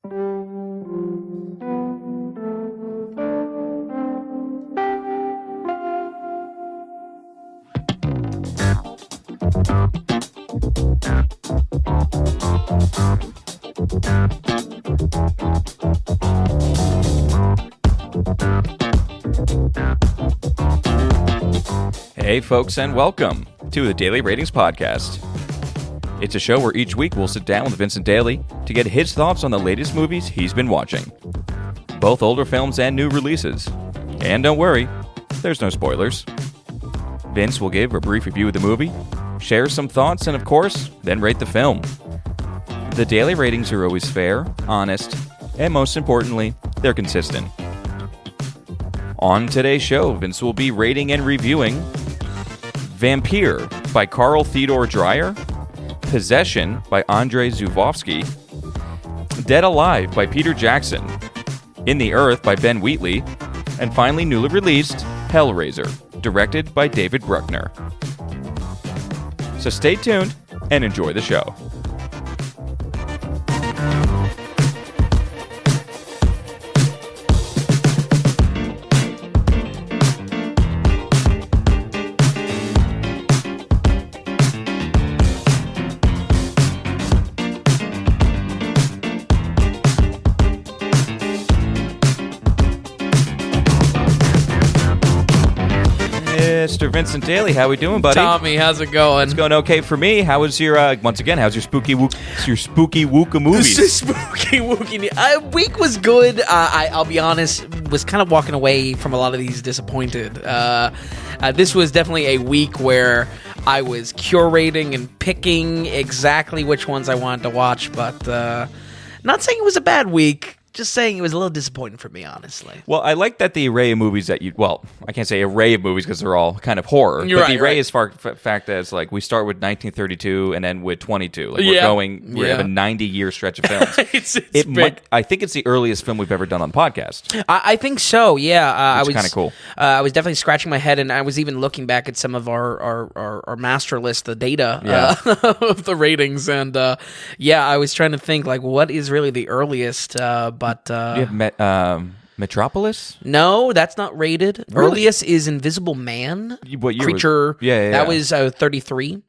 Hey folks, and welcome to the Daily Ratings Podcast. It's a show where each week we'll sit down with Vincent Daly to get his thoughts on the latest movies he's been watching. Both older films and new releases. And don't worry, there's no spoilers. Vince will give a brief review of the movie, share some thoughts, and of course, then rate the film. The daily ratings are always fair, honest, and most importantly, they're consistent. On today's show, Vince will be rating and reviewing Vampyr by Carl Theodor Dreyer, Possession by Andrzej Żuławski, Dead Alive by Peter Jackson, In the Earth by Ben Wheatley, and finally newly released Hellraiser, directed by David Bruckner. So stay tuned and enjoy the show. Mr. Vincent Daly, how we doing, buddy? Tommy, how's it going? It's going okay for me. How was your how's your spooky wooka movies? This spooky wookie week was good. I'll be honest, was kind of walking away from a lot of these disappointed. This was definitely a week where I was curating and picking exactly which ones I wanted to watch, but not saying it was a bad week. Just saying it was a little disappointing for me, honestly. Well, I like that the array of movies that I can't say array of movies because they're all kind of horror. You're but right, the array right. is fact that it's like we start with 1932 and end with 22. Like we have a 90-year stretch of films. it's big. I think it's the earliest film we've ever done on the podcast. I think so, yeah. Which is kind of cool. I was definitely scratching my head, and I was even looking back at some of our master list, the data of the ratings, and I was trying to think, like, what is really the earliest, but... Do you have Metropolis? No, that's not rated. Really? Earliest is Invisible Man. What year Creature. Yeah. That was 33.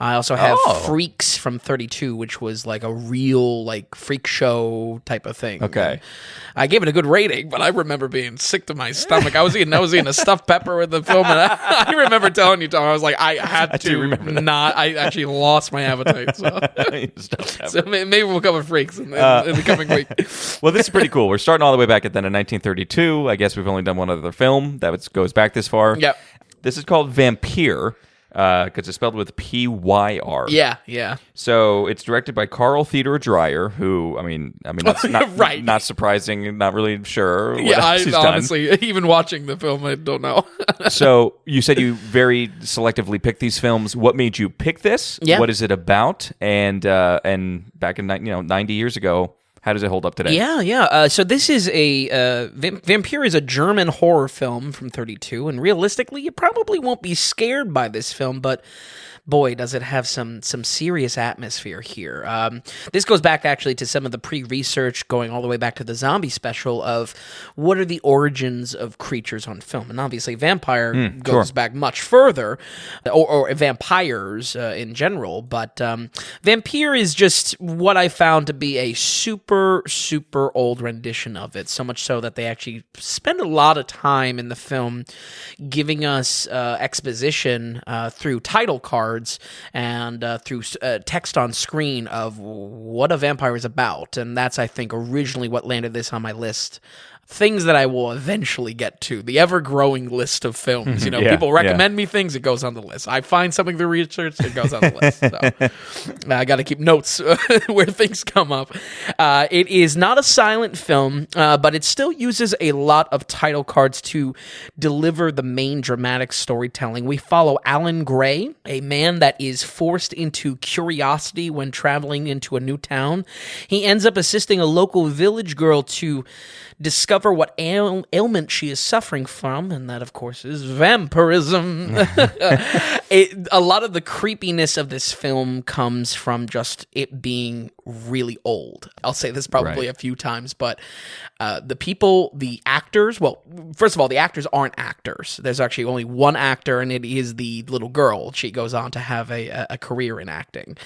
I also have Oh. Freaks from 32, which was like a real like freak show type of thing. Okay. I gave it a good rating, but I remember being sick to my stomach. I was eating a stuffed pepper with the film, and I remember telling you, Tom, I was like, I actually lost my appetite. So maybe we'll cover Freaks in the coming week. Well, this is pretty cool. We're starting all the way back at then in 1932. I guess we've only done one other film that goes back this far. Yep. This is called Vampyr. Because it's spelled with P-Y-R. Yeah. So it's directed by Carl Theodor Dreyer, who, I mean, that's not Right. not surprising. Not really sure. What Yeah, else he's honestly, even watching the film, I don't know. So you said you very selectively pick these films. What made you pick this? Yeah. What is it about? And back in 90 years ago, how does it hold up today? Yeah. So this is Vampyr is a German horror film from 32, and realistically, you probably won't be scared by this film, but boy, does it have some serious atmosphere here. This goes back actually to some of the pre-research, going all the way back to the zombie special of what are the origins of creatures on film. And obviously vampire goes back much further, or vampires in general, but Vampyr is just what I found to be a super, super old rendition of it, so much so that they actually spend a lot of time in the film giving us exposition through title cards and through text on screen of what a vampire is about. And that's, I think, originally what landed this on my list. Things that I will eventually get to. The ever-growing list of films. People recommend me things, it goes on the list. I find something through research, it goes on the list. So I got to keep notes where things come up. It is not a silent film, but it still uses a lot of title cards to deliver the main dramatic storytelling. We follow Alan Gray, a man that is forced into curiosity when traveling into a new town. He ends up assisting a local village girl to discover what ailment she is suffering from, and that, of course, is vampirism. A lot of the creepiness of this film comes from just it being really old. I'll say this probably Right. a few times, but the actors, well, first of all, the actors aren't actors. There's actually only one actor, and it is the little girl. She goes on to have a career in acting.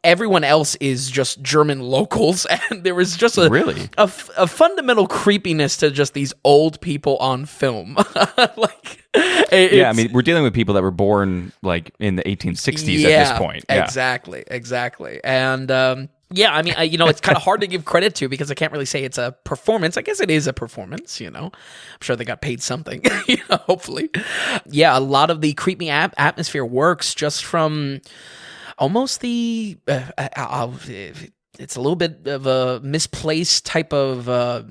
Everyone else is just German locals, and there was just a fundamental creepiness to just these old people on film. Like, I mean, we're dealing with people that were born like in the 1860s at this point. Yeah, exactly. And I mean, it's kind of hard to give credit to because I can't really say it's a performance. I guess it is a performance, I'm sure they got paid something, hopefully. Yeah, a lot of the creepy atmosphere works just from almost the... it's a little bit of a misplaced type of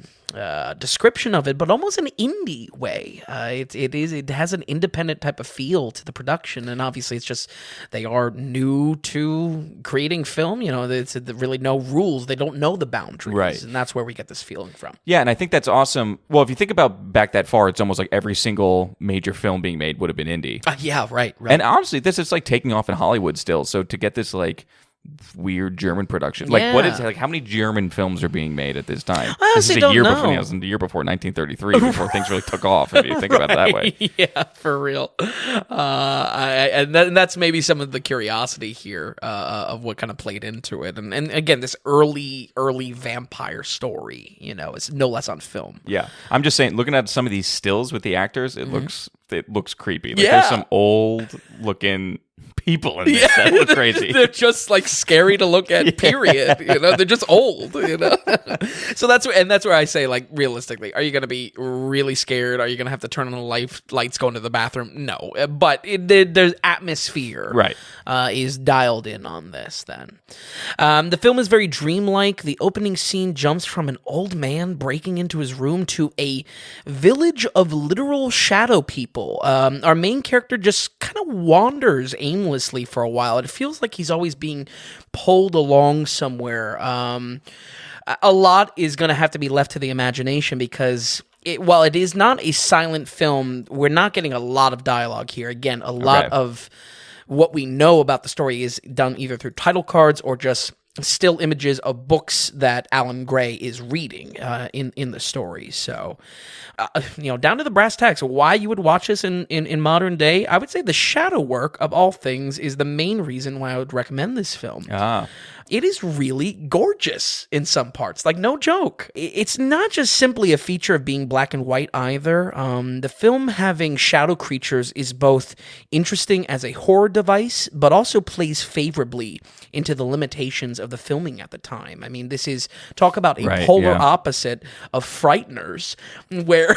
description of it, but almost an indie way. It has an independent type of feel to the production, and obviously it's just they are new to creating film. It's really no rules. They don't know the boundaries, right? And that's where we get this feeling from. Yeah, and I think that's awesome. Well, if you think about back that far, it's almost like every single major film being made would have been indie. Yeah, right. And honestly, this is like taking off in Hollywood still. So to get this like weird German production, like what is how many German films are being made at this time? This is a year before, it was the year before 1933, before things really took off. If you think about it that way, yeah, for real. And that's maybe some of the curiosity here of what kind of played into it, and again, this early vampire story, is no less on film. Yeah, I'm just saying, looking at some of these stills with the actors, it looks creepy. Like there's some old looking people in this that look crazy. They're just like scary to look at, period. They're just old, So that's where I say, like, realistically, are you going to be really scared? Are you going to have to turn on the lights, go into the bathroom? No. But there's atmosphere is dialed in on this then. The film is very dreamlike. The opening scene jumps from an old man breaking into his room to a village of literal shadow people. Our main character just kind of wanders aimlessly for a while. It feels like he's always being pulled along somewhere. A lot is going to have to be left to the imagination because while it is not a silent film, we're not getting a lot of dialogue here. Again, a lot of what we know about the story is done either through title cards or just still images of books that Alan Gray is reading in the story. So, down to the brass tacks, why you would watch this in modern day, I would say the shadow work of all things is the main reason why I would recommend this film. It is really gorgeous in some parts, like no joke. It's not just simply a feature of being black and white either. The film having shadow creatures is both interesting as a horror device, but also plays favorably into the limitations of the filming at the time. I mean, this is, talk about a polar opposite of Frighteners, where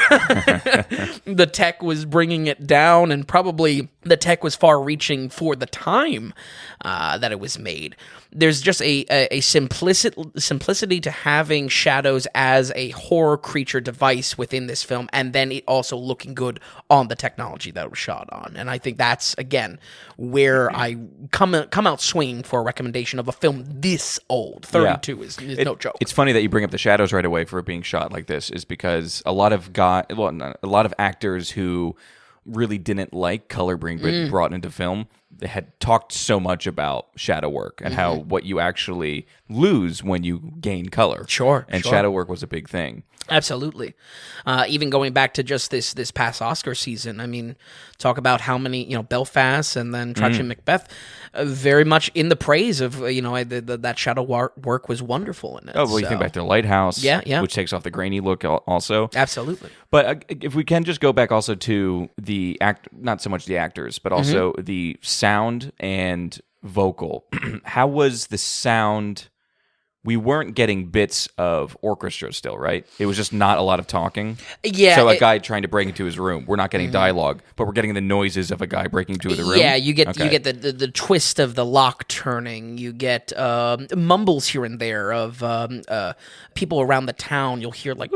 the tech was bringing it down, and probably the tech was far-reaching for the time that it was made. There's just a simplicity to having shadows as a horror creature device within this film, and then it also looking good on the technology that it was shot on. And I think that's, again, where I come out swinging for a recommendation of a film this old. 32 is no joke. It's funny that you bring up the shadows right away for it being shot like this, is because a lot of actors who really didn't like color being brought into film, they had talked so much about shadow work and how what you actually lose when you gain color. Sure. Shadow work was a big thing. Absolutely. Even going back to just this past Oscar season, I mean, talk about how many, Belfast and then Tragedy Macbeth, very much in the praise of, that shadow work was wonderful in it. Oh, well, you think back to The Lighthouse, which takes off the grainy look also. Absolutely. But if we can just go back also to the not so much the actors, but also the sound and vocal. How was the sound? We weren't getting bits of orchestra still, right? It was just not a lot of talking. Yeah. So a guy trying to break into his room. We're not getting dialogue, but we're getting the noises of a guy breaking into the room. Yeah, you get the twist of the lock turning. You get mumbles here and there of people around the town. You'll hear like,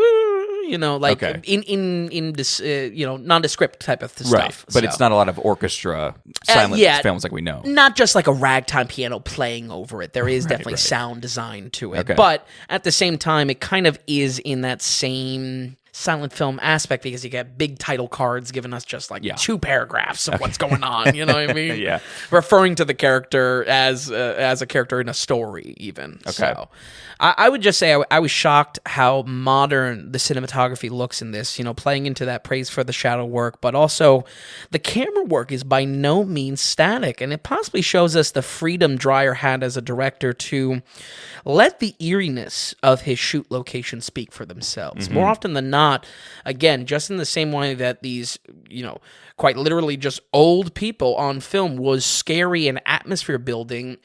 in this nondescript type of stuff. Right, but it's not a lot of orchestra silent films like we know. Not just like a ragtime piano playing over it. There is definitely sound design to it. Okay. But at the same time, it kind of is in that same silent film aspect because you get big title cards giving us just like 2 paragraphs of what's going on. You know what I mean? Yeah. Referring to the character as a character in a story, even. Okay. So I would just say I was shocked how modern the cinematography looks in this, playing into that praise for the shadow work, but also the camera work is by no means static, and it possibly shows us the freedom Dreyer had as a director to let the eeriness of his shoot location speak for themselves. More often than not, again, just in the same way that these, quite literally just old people on film was scary and atmosphere building,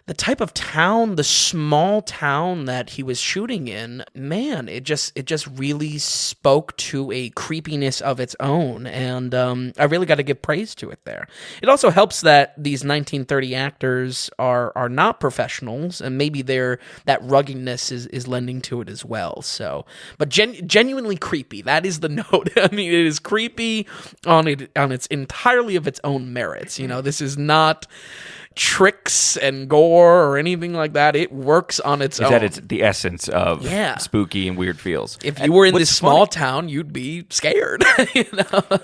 the type of town, the small town that he was shooting in, man, it just really spoke to a creepiness of its own, and I really got to give praise to it there. It also helps that these 1930 actors are not professionals, and maybe that ruggedness is lending to it as well. So, but genuinely creepy. That is the note. I mean, it is creepy on its entirely of its own merits. This is not tricks and gore or anything like that. It works on its own. That it's the essence of spooky and weird feels. If you were in this small town, you'd be scared.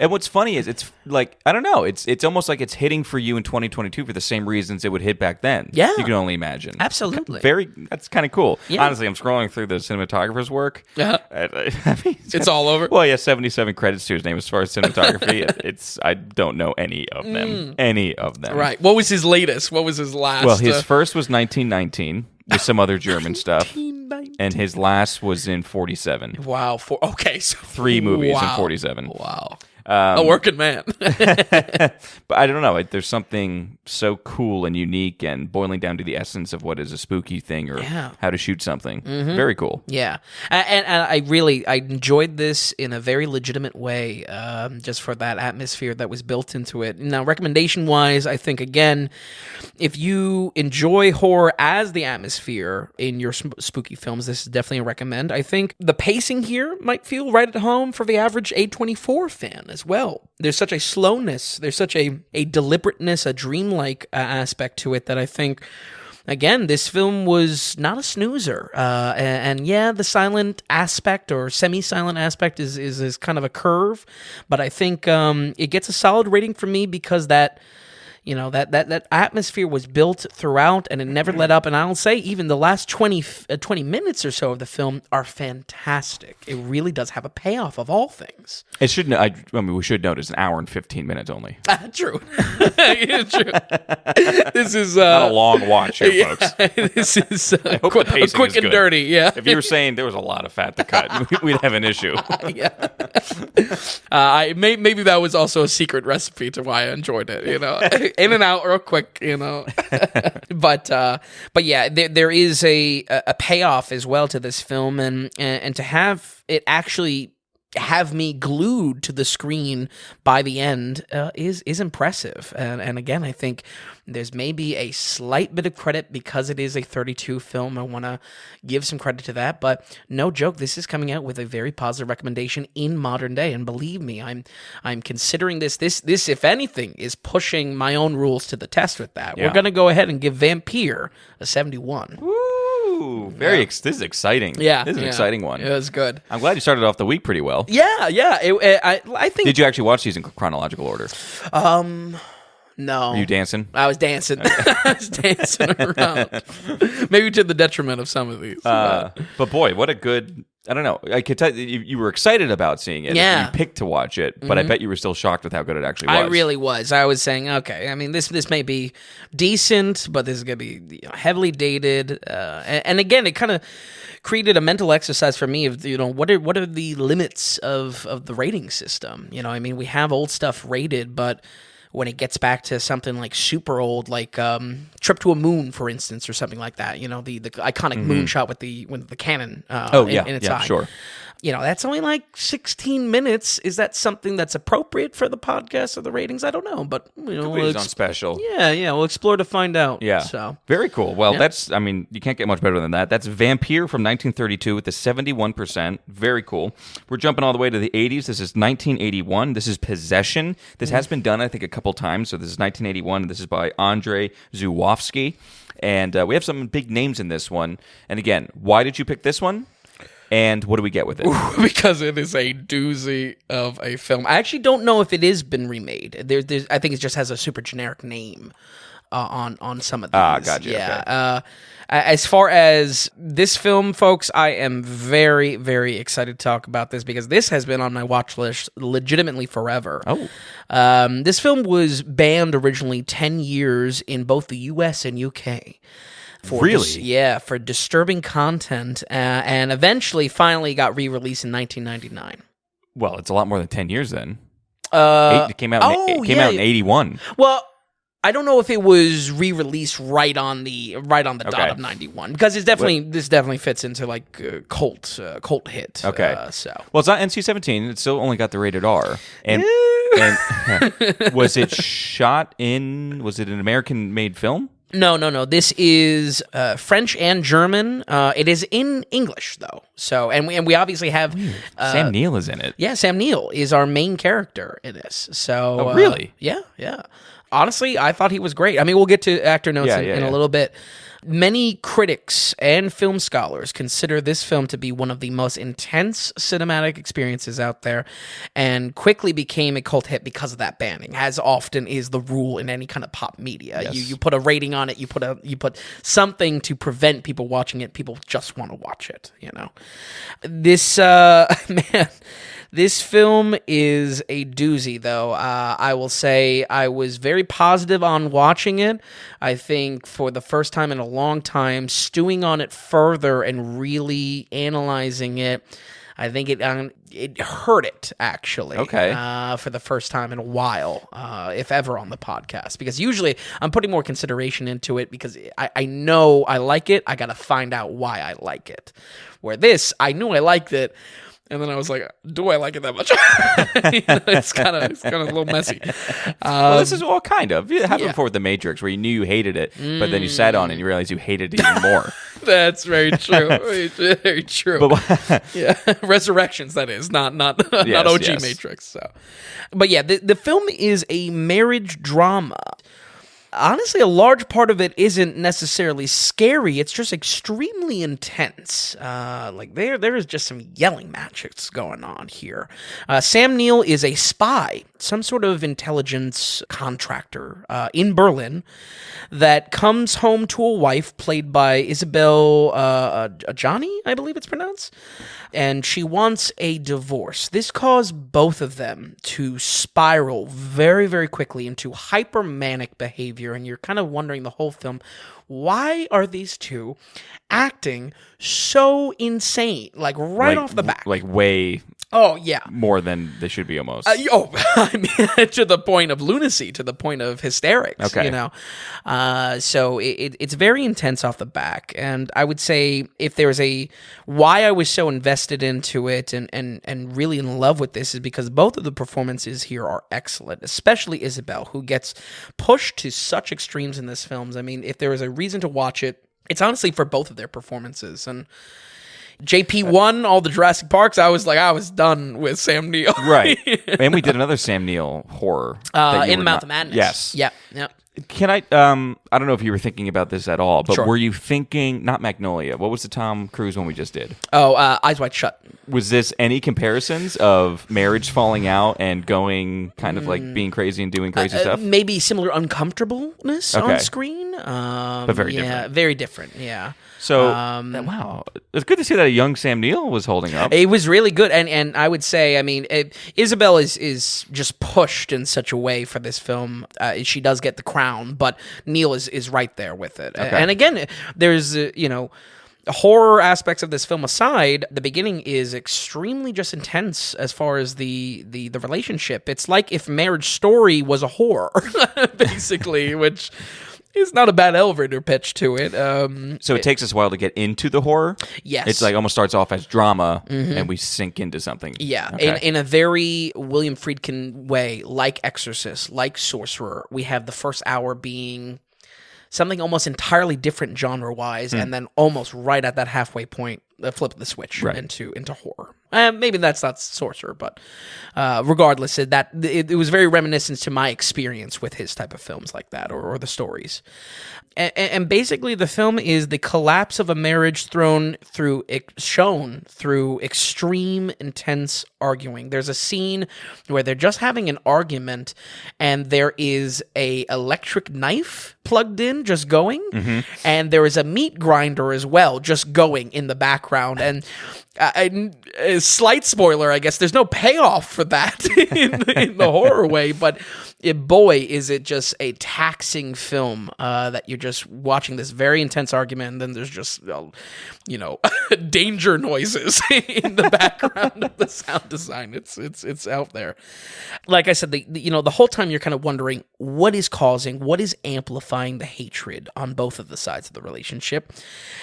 And what's funny is it's like, I don't know, it's almost like it's hitting for you in 2022 for the same reasons it would hit back then. Yeah. You can only imagine. Absolutely. That's kind of cool. Yeah. Honestly, I'm scrolling through the cinematographer's work. Uh-huh. I mean, It's all over. Well, yeah, 77 credits to his name as far as cinematography. I don't know any of them. Any of them. Right. What was his latest? What was his last? Well, his first was 1919 with some other German stuff. And his last was in 47. Wow. Okay. So 3 movies in 47. Wow. A working man. But I don't know. There's something so cool and unique and boiling down to the essence of what is a spooky thing or how to shoot something. Very cool. Yeah. And I enjoyed this in a very legitimate way, just for that atmosphere that was built into it. Now, recommendation-wise, I think, again, if you enjoy horror as the atmosphere in your spooky films, this is definitely a recommend. I think the pacing here might feel right at home for the average A24 fan as well. There's such a slowness, there's such a deliberateness, a dreamlike aspect to it that I think, again, this film was not a snoozer. And the silent aspect or semi-silent aspect is kind of a curve, but I think it gets a solid rating from me because that atmosphere was built throughout and it never let up. And I'll say even the last 20 minutes or so of the film are fantastic. It really does have a payoff of all things. It shouldn't. I mean, we should note it's an hour and 15 minutes only. True. Yeah, true. This is not a long watch here, folks. This is quick and dirty. Yeah. If you were saying there was a lot of fat to cut, we'd have an issue. Yeah. Maybe that was also a secret recipe to why I enjoyed it. In and out real quick, but yeah, there is a payoff as well to this film, and to have it actually have me glued to the screen by the end is impressive. And again, I think there's maybe a slight bit of credit because it is a 32 film. I want to give some credit to that, but no joke, this is coming out with a very positive recommendation in modern day. And believe me, I'm considering this, if anything, is pushing my own rules to the test with that. Yeah. We're going to go ahead and give Vampyr a 71. Woo! This is exciting. Yeah. This is an exciting one. It was good. I'm glad you started off the week pretty well. Yeah. I think... Did you actually watch these in chronological order? No. Were you dancing? I was dancing. I was dancing around. Maybe to the detriment of some of these. But boy, what a good... I don't know. I could tell you were excited about seeing it. Yeah. You picked to watch it, but I bet you were still shocked with how good it actually was. I really was. I was saying, okay, I mean, this may be decent, but this is going to be heavily dated. And again, it kind of created a mental exercise for me of, what are the limits of the rating system? I mean, we have old stuff rated, but when it gets back to something like super old, like Trip to a Moon, for instance, or something like that, the iconic moon shot with the cannon in its eye. Sure. That's only like 16 minutes. Is that something that's appropriate for the podcast or the ratings? I don't know, but we'll on special. Yeah, we'll explore to find out. Yeah, so very cool. Well, you can't get much better than that. That's Vampyr from 1932 with the 71%. Very cool. We're jumping all the way to the 80s. This is 1981. This is Possession. This has been done, I think, a couple times. So this is 1981. This is by Andrei Zuwofsky, and we have some big names in this one. And again, why did you pick this one? And what do we get with it? Because it is a doozy of a film. I actually don't know if it has been remade. I think it just has a super generic name on some of these. Gotcha. Yeah. Okay. As far as this film, folks, I am very, very excited to talk about this because this has been on my watch list legitimately forever. Oh. This film was banned originally 10 years in both the US and UK. Really? For disturbing content, and eventually finally got re-released in 1999. Well, it's a lot more than 10 years then. It It came out in 81. Well, I don't know if it was re-released right on the dot of 91 because this definitely fits into like cult hit. Okay. Well, it's not NC-17. It still only got the rated R. And was it an American-made film? No. This is French and German. It is in English though. So, and we obviously have Sam Neill is in it. Yeah, Sam Neill is our main character in this. So, really? Yeah. Honestly, I thought he was great. I mean, we'll get to actor notes in a little bit. Many critics and film scholars consider this film to be one of the most intense cinematic experiences out there, and quickly became a cult hit because of that banning, as often is the rule in any kind of pop media. Yes. You put a rating on it, you put something to prevent people watching it. People just want to watch it, you know. This This film is a doozy, though. I will say I was very positive on watching it. I think for the first time in a long time, stewing on it further and really analyzing it, I think it hurt it, actually. Okay. For the first time in a while, if ever on the podcast. Because usually I'm putting more consideration into it because I know I like it. I got to find out why I like it. Where this, I knew I liked it. And then I was like, do I like it that much? It's kind of a little messy. Well, this is all kind of. It happened before with The Matrix, where you knew you hated it, but then you sat on it and you realized you hated it even more. That's very true. Very true. But, Resurrections, that is, not OG Matrix. So, but yeah, the film is a marriage drama. Honestly, a large part of it isn't necessarily scary. It's just extremely intense. Like there is just some yelling matches going on here. Sam Neill is a spy, some sort of intelligence contractor in Berlin that comes home to a wife played by Isabel Johnny, I believe it's pronounced. And she wants a divorce. This caused both of them to spiral very, very quickly into hypermanic behavior. And you're kind of wondering the whole film, why are these two acting so insane? Like off the bat. Like way... Oh, yeah. More than they should be almost. I mean, to the point of lunacy, to the point of hysterics, okay. You know? So it's very intense off the back. And I would say if there's why I was so invested into it and really in love with this is because both of the performances here are excellent, especially Isabel, who gets pushed to such extremes in this film. I mean, if there is a reason to watch it, it's honestly for both of their performances. And JP won all the Jurassic Parks. I was done with Sam Neill. Right. And we did another Sam Neill horror. In the Mouth of Madness. Yes. Yep. Can I don't know if you were thinking about this at all, but Sure. Were you thinking, not Magnolia, what was the Tom Cruise one we just did? Eyes Wide Shut. Was this any comparisons of marriage falling out and going kind of like being crazy and doing crazy stuff? Maybe similar uncomfortableness on screen. But very different. Yeah, very different, yeah. So, wow. It's good to see that a young Sam Neill was holding up. It was really good. And I would say, I mean, Isabel is just pushed in such a way for this film. She does get the crown, but Neill is right there with it. Okay. And again, there's, horror aspects of this film aside, the beginning is extremely just intense as far as the relationship. It's like if Marriage Story was a horror, basically, which is not a bad elevator pitch to it. So it takes us a while to get into the horror? Yes. It's like almost starts off as drama, and we sink into something. Yeah, Okay. in a very William Friedkin way, like Exorcist, like Sorcerer, we have the first hour being something almost entirely different genre-wise, and then almost right at that halfway point, flip the switch into horror. Maybe that's not Sorcerer, but regardless, it was very reminiscent to my experience with his type of films like that, or the stories. And basically, the film is the collapse of a marriage shown through extreme, intense arguing. There's a scene where they're just having an argument, and there is a electric knife plugged in, just going, and there is a meat grinder as well, just going in the background. And a slight spoiler, I guess, there's no payoff for that in the horror way, but boy, is it just a taxing film that you're just watching this very intense argument, and then there's just, danger noises in the background of the sound design. It's out there. Like I said, the whole time you're kind of wondering what is amplifying the hatred on both of the sides of the relationship.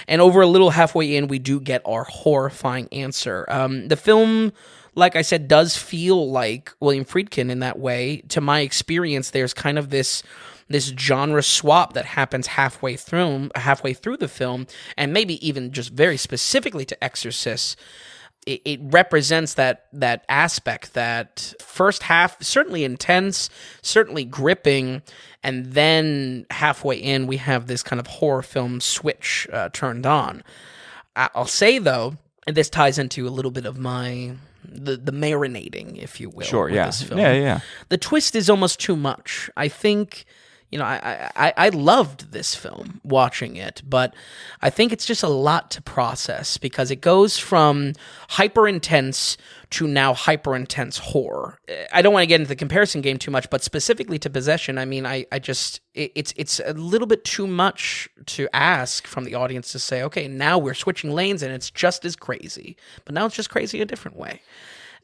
And over a little halfway in, we do get our horrifying answer. The film, like I said, does feel like William Friedkin in that way. To my experience, there's kind of this genre swap that happens halfway through the film, and maybe even just very specifically to Exorcist. It represents that aspect, that first half, certainly intense, certainly gripping, and then halfway in, we have this kind of horror film switch turned on. I'll say, though, and this ties into a little bit of the marinating, if you will. Sure, yeah. This film. Yeah. The twist is almost too much. I think, I loved this film, watching it, but I think it's just a lot to process because it goes from hyper-intense to now hyper-intense horror. I don't want to get into the comparison game too much, but specifically to Possession, I mean, it's a little bit too much to ask from the audience to say, okay, now we're switching lanes and it's just as crazy, but now it's just crazy a different way.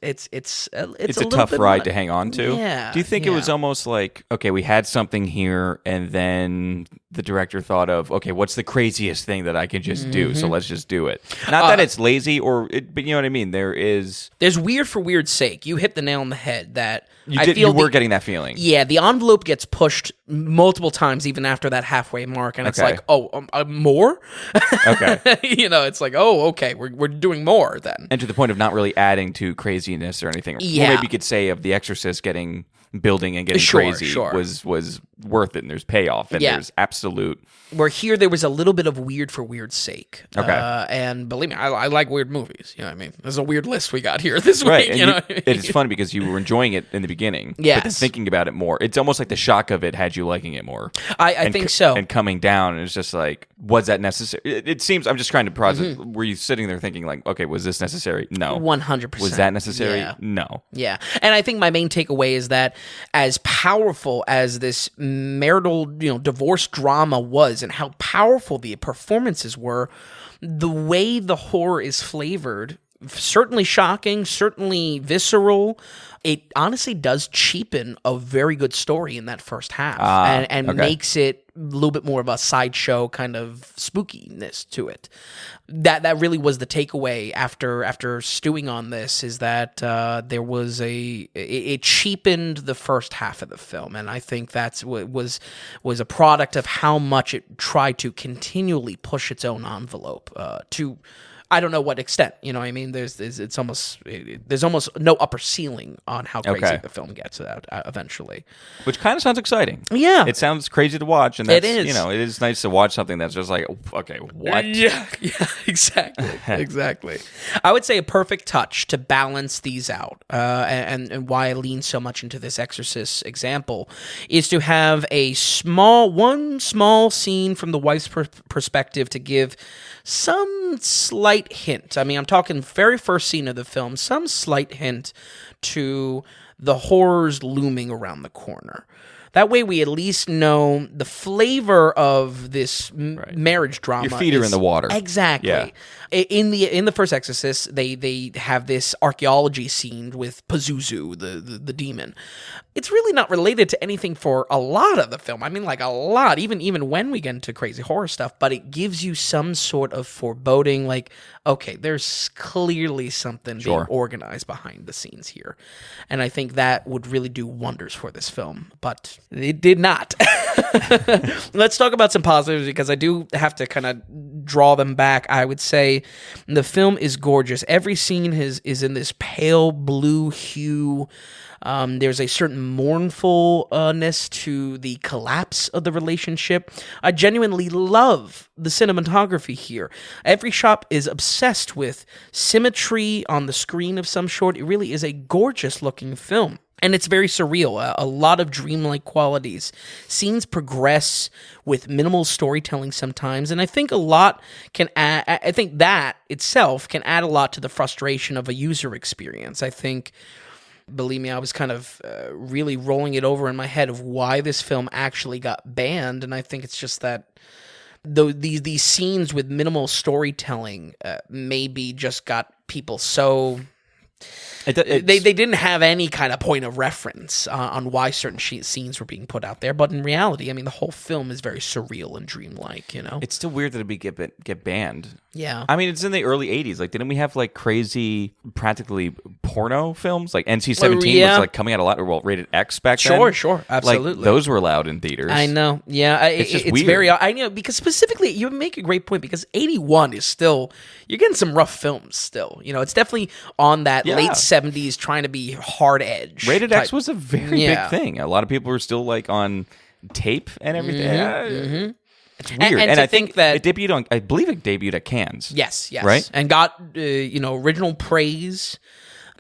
It's a tough ride to hang on to. Yeah. Do you think it was almost like, okay, we had something here, and then the director thought of, okay, what's the craziest thing that I can just do? So let's just do it. Not that it's lazy, but you know what I mean. There's weird for weird's sake. You hit the nail on the head. That you were getting that feeling. Yeah, the envelope gets pushed multiple times, even after that halfway mark, and it's like, more. Okay. It's like, okay, we're doing more then, and to the point of not really adding to craziness or anything. Yeah. Or maybe you could say of The Exorcist building and getting crazy was worth it, and there's payoff, and there's absolute. Where here there was a little bit of weird for weird's sake. Okay. And believe me, I like weird movies. You know what I mean? There's a weird list we got here this right. week. And it's funny because you were enjoying it in the beginning. Yes. But then thinking about it more, it's almost like the shock of it had you liking it more. I think so. And coming down, and it's just like, was that necessary? It seems, I'm just trying to process, were you sitting there thinking like, okay, was this necessary? No. 100%. Was that necessary? Yeah. No. Yeah. And I think my main takeaway is that as powerful as this marital, divorce drama was, and how powerful the performances were, the way the horror is flavored, certainly shocking, certainly visceral, it honestly does cheapen a very good story in that first half, and makes it a little bit more of a sideshow kind of spookiness to it. That really was the takeaway after stewing on this, is that there was it cheapened the first half of the film, and I think that's what was a product of how much it tried to continually push its own envelope to. I don't know what extent, you know what I mean? There's almost no upper ceiling on how crazy the film gets eventually. Which kind of sounds exciting. Yeah. It sounds crazy to watch, and that's, it is. It is nice to watch something that's just like, okay, what? Yeah, exactly. I would say a perfect touch to balance these out, and why I lean so much into this Exorcist example, is to have one small scene from the wife's perspective to give some slight hint. I mean, I'm talking very first scene of the film, some slight hint to the horrors looming around the corner. That way we at least know the flavor of this marriage drama. Your feet are in the water. Exactly. Yeah. In the first Exorcist, they have this archaeology scene with Pazuzu, the demon. It's really not related to anything for a lot of the film. I mean, like a lot, even when we get into crazy horror stuff, but it gives you some sort of foreboding, like, okay, there's clearly something being organized behind the scenes here. And I think that would really do wonders for this film. But It did not. Let's talk about some positives because I do have to kind of draw them back. I would say the film is gorgeous. Every scene is in this pale blue hue. There's a certain mournfulness to the collapse of the relationship. I genuinely love the cinematography here. Every shot is obsessed with symmetry on the screen of some sort. It really is a gorgeous looking film. And it's very surreal, a lot of dreamlike qualities. Scenes progress with minimal storytelling sometimes, and I think I think that itself can add a lot to the frustration of a user experience. I think, believe me, I was kind of really rolling it over in my head of why this film actually got banned, and I think it's just that these scenes with minimal storytelling maybe just got people so... They didn't have any kind of point of reference on why certain scenes were being put out there, but in reality, I mean, the whole film is very surreal and dreamlike, you know? It's still weird that it get banned. Yeah. I mean, it's in the early 80s. Like, didn't we have, like, crazy, practically porno films? Like, NC-17 was, like, coming out a lot, well, rated X back then. Sure, absolutely. Like, those were allowed in theaters. I know, yeah. It's weird. Very, I know, because specifically, you make a great point, because 81 is still, you're getting some rough films still. You know, it's definitely on that late 70s trying to be hard edge. Rated X was a very big thing. A lot of people were still, like, on tape and everything. Mm-hmm. It's weird, and I think that it debuted on. I believe it debuted at Cannes. Yes, right, and got original praise.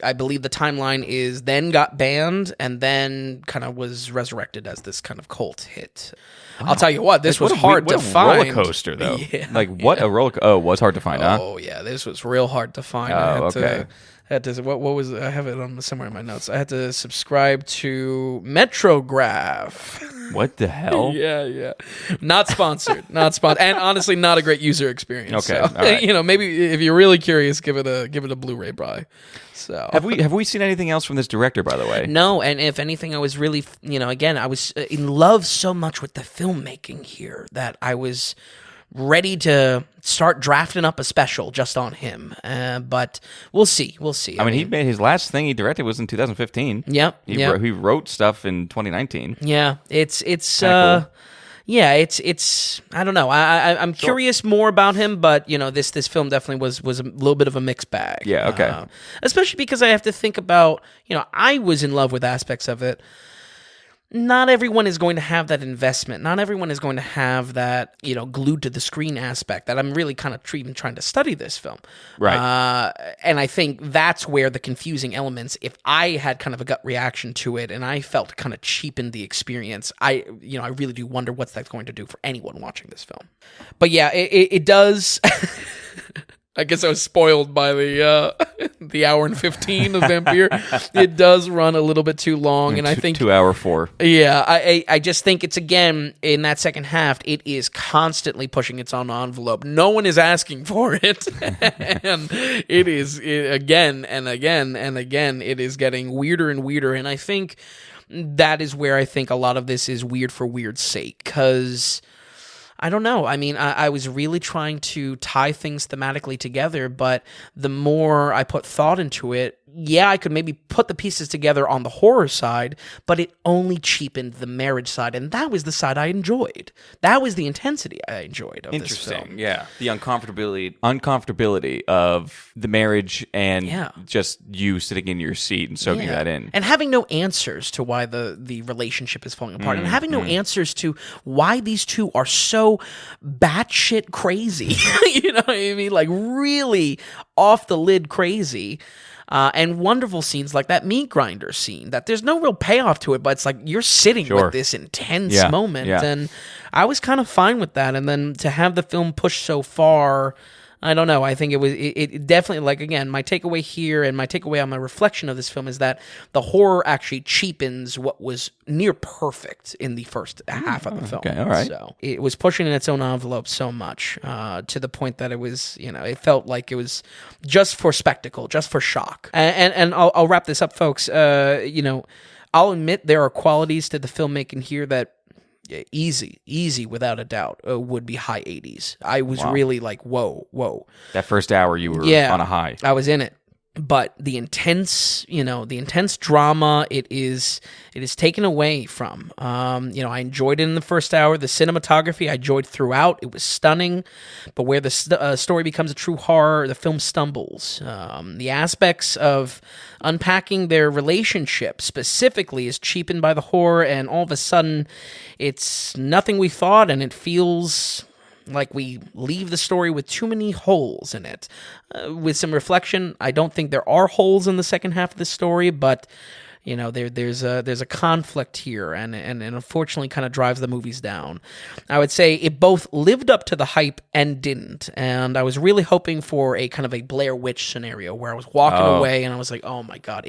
I believe the timeline is then got banned and then kind of was resurrected as this kind of cult hit. Wow. I'll tell you what, this was hard to find. Roller coaster though, a roller. Oh, it was hard to find. Oh yeah, this was real hard to find. Okay. I had to, what was, I have it on somewhere in my notes. I had to subscribe to Metrograph. What the hell? Yeah. Not sponsored. And honestly, not a great user experience. Okay. So, all right. Maybe if you're really curious, give it a Blu-ray buy. So have we seen anything else from this director, by the way? No, and if anything, I was really, again, I was in love so much with the filmmaking here that I was ready to start drafting up a special just on him, but we'll see. I mean, he made his last thing he directed was in 2015. Yep. He wrote stuff in 2019. Yeah, it's cool. Yeah, it's I don't know. I'm curious more about him, but this film definitely was a little bit of a mixed bag. Yeah, okay. Especially because I have to think about, I was in love with aspects of it. Not everyone is going to have that investment. Not everyone is going to have that, glued to the screen aspect that I'm really kind of even trying to study this film. Right. And I think that's where the confusing elements, if I had kind of a gut reaction to it and I felt kind of cheapened the experience, I really do wonder what that's going to do for anyone watching this film. But yeah, it does... I guess I was spoiled by the hour and 15 of Vampyr. It does run a little bit too long, and I think 2 hour 4. Yeah, I just think it's, again, in that second half, it is constantly pushing its own envelope. No one is asking for it, and it is again and again and again. It is getting weirder and weirder, and I think that is where I think a lot of this is weird for weird's sake, because I don't know. I mean, I was really trying to tie things thematically together, but the more I put thought into it, I could maybe put the pieces together on the horror side, but it only cheapened the marriage side, and that was the side I enjoyed. That was the intensity I enjoyed of this film. Interesting, yeah. The uncomfortability of the marriage and just you sitting in your seat and soaking that in. And having no answers to why the relationship is falling apart, and having no answers to why these two are so batshit crazy. You know what I mean? Like, really off the lid crazy. And wonderful scenes like that meat grinder scene that there's no real payoff to it, but it's like you're sitting with this intense moment. And I was kind of fine with that. And then to have the film push so far, I don't know. I think it definitely, like, again, my takeaway here and my takeaway on my reflection of this film is that the horror actually cheapens what was near perfect in the first half of the film. Okay, all right. So it was pushing in its own envelope so much to the point that it was, it felt like it was just for spectacle, just for shock. And I'll wrap this up, folks. I'll admit there are qualities to the filmmaking here that easy without a doubt would be high 80s. I was really like, whoa. That first hour you were on a high. I was in it. but the intense drama, it is taken away from. I enjoyed it in the first hour. The cinematography I enjoyed throughout. It was stunning, but where the story becomes a true horror, the film stumbles. The aspects of unpacking their relationship specifically is cheapened by the horror, and all of a sudden, it's nothing we thought, and it feels like we leave the story with too many holes in it. With some reflection, I don't think there are holes in the second half of the story, but there's a conflict here, and unfortunately kind of drives the movies down. I would say it both lived up to the hype and didn't, and I was really hoping for a kind of a Blair Witch scenario where I was walking away and I was like, oh my god,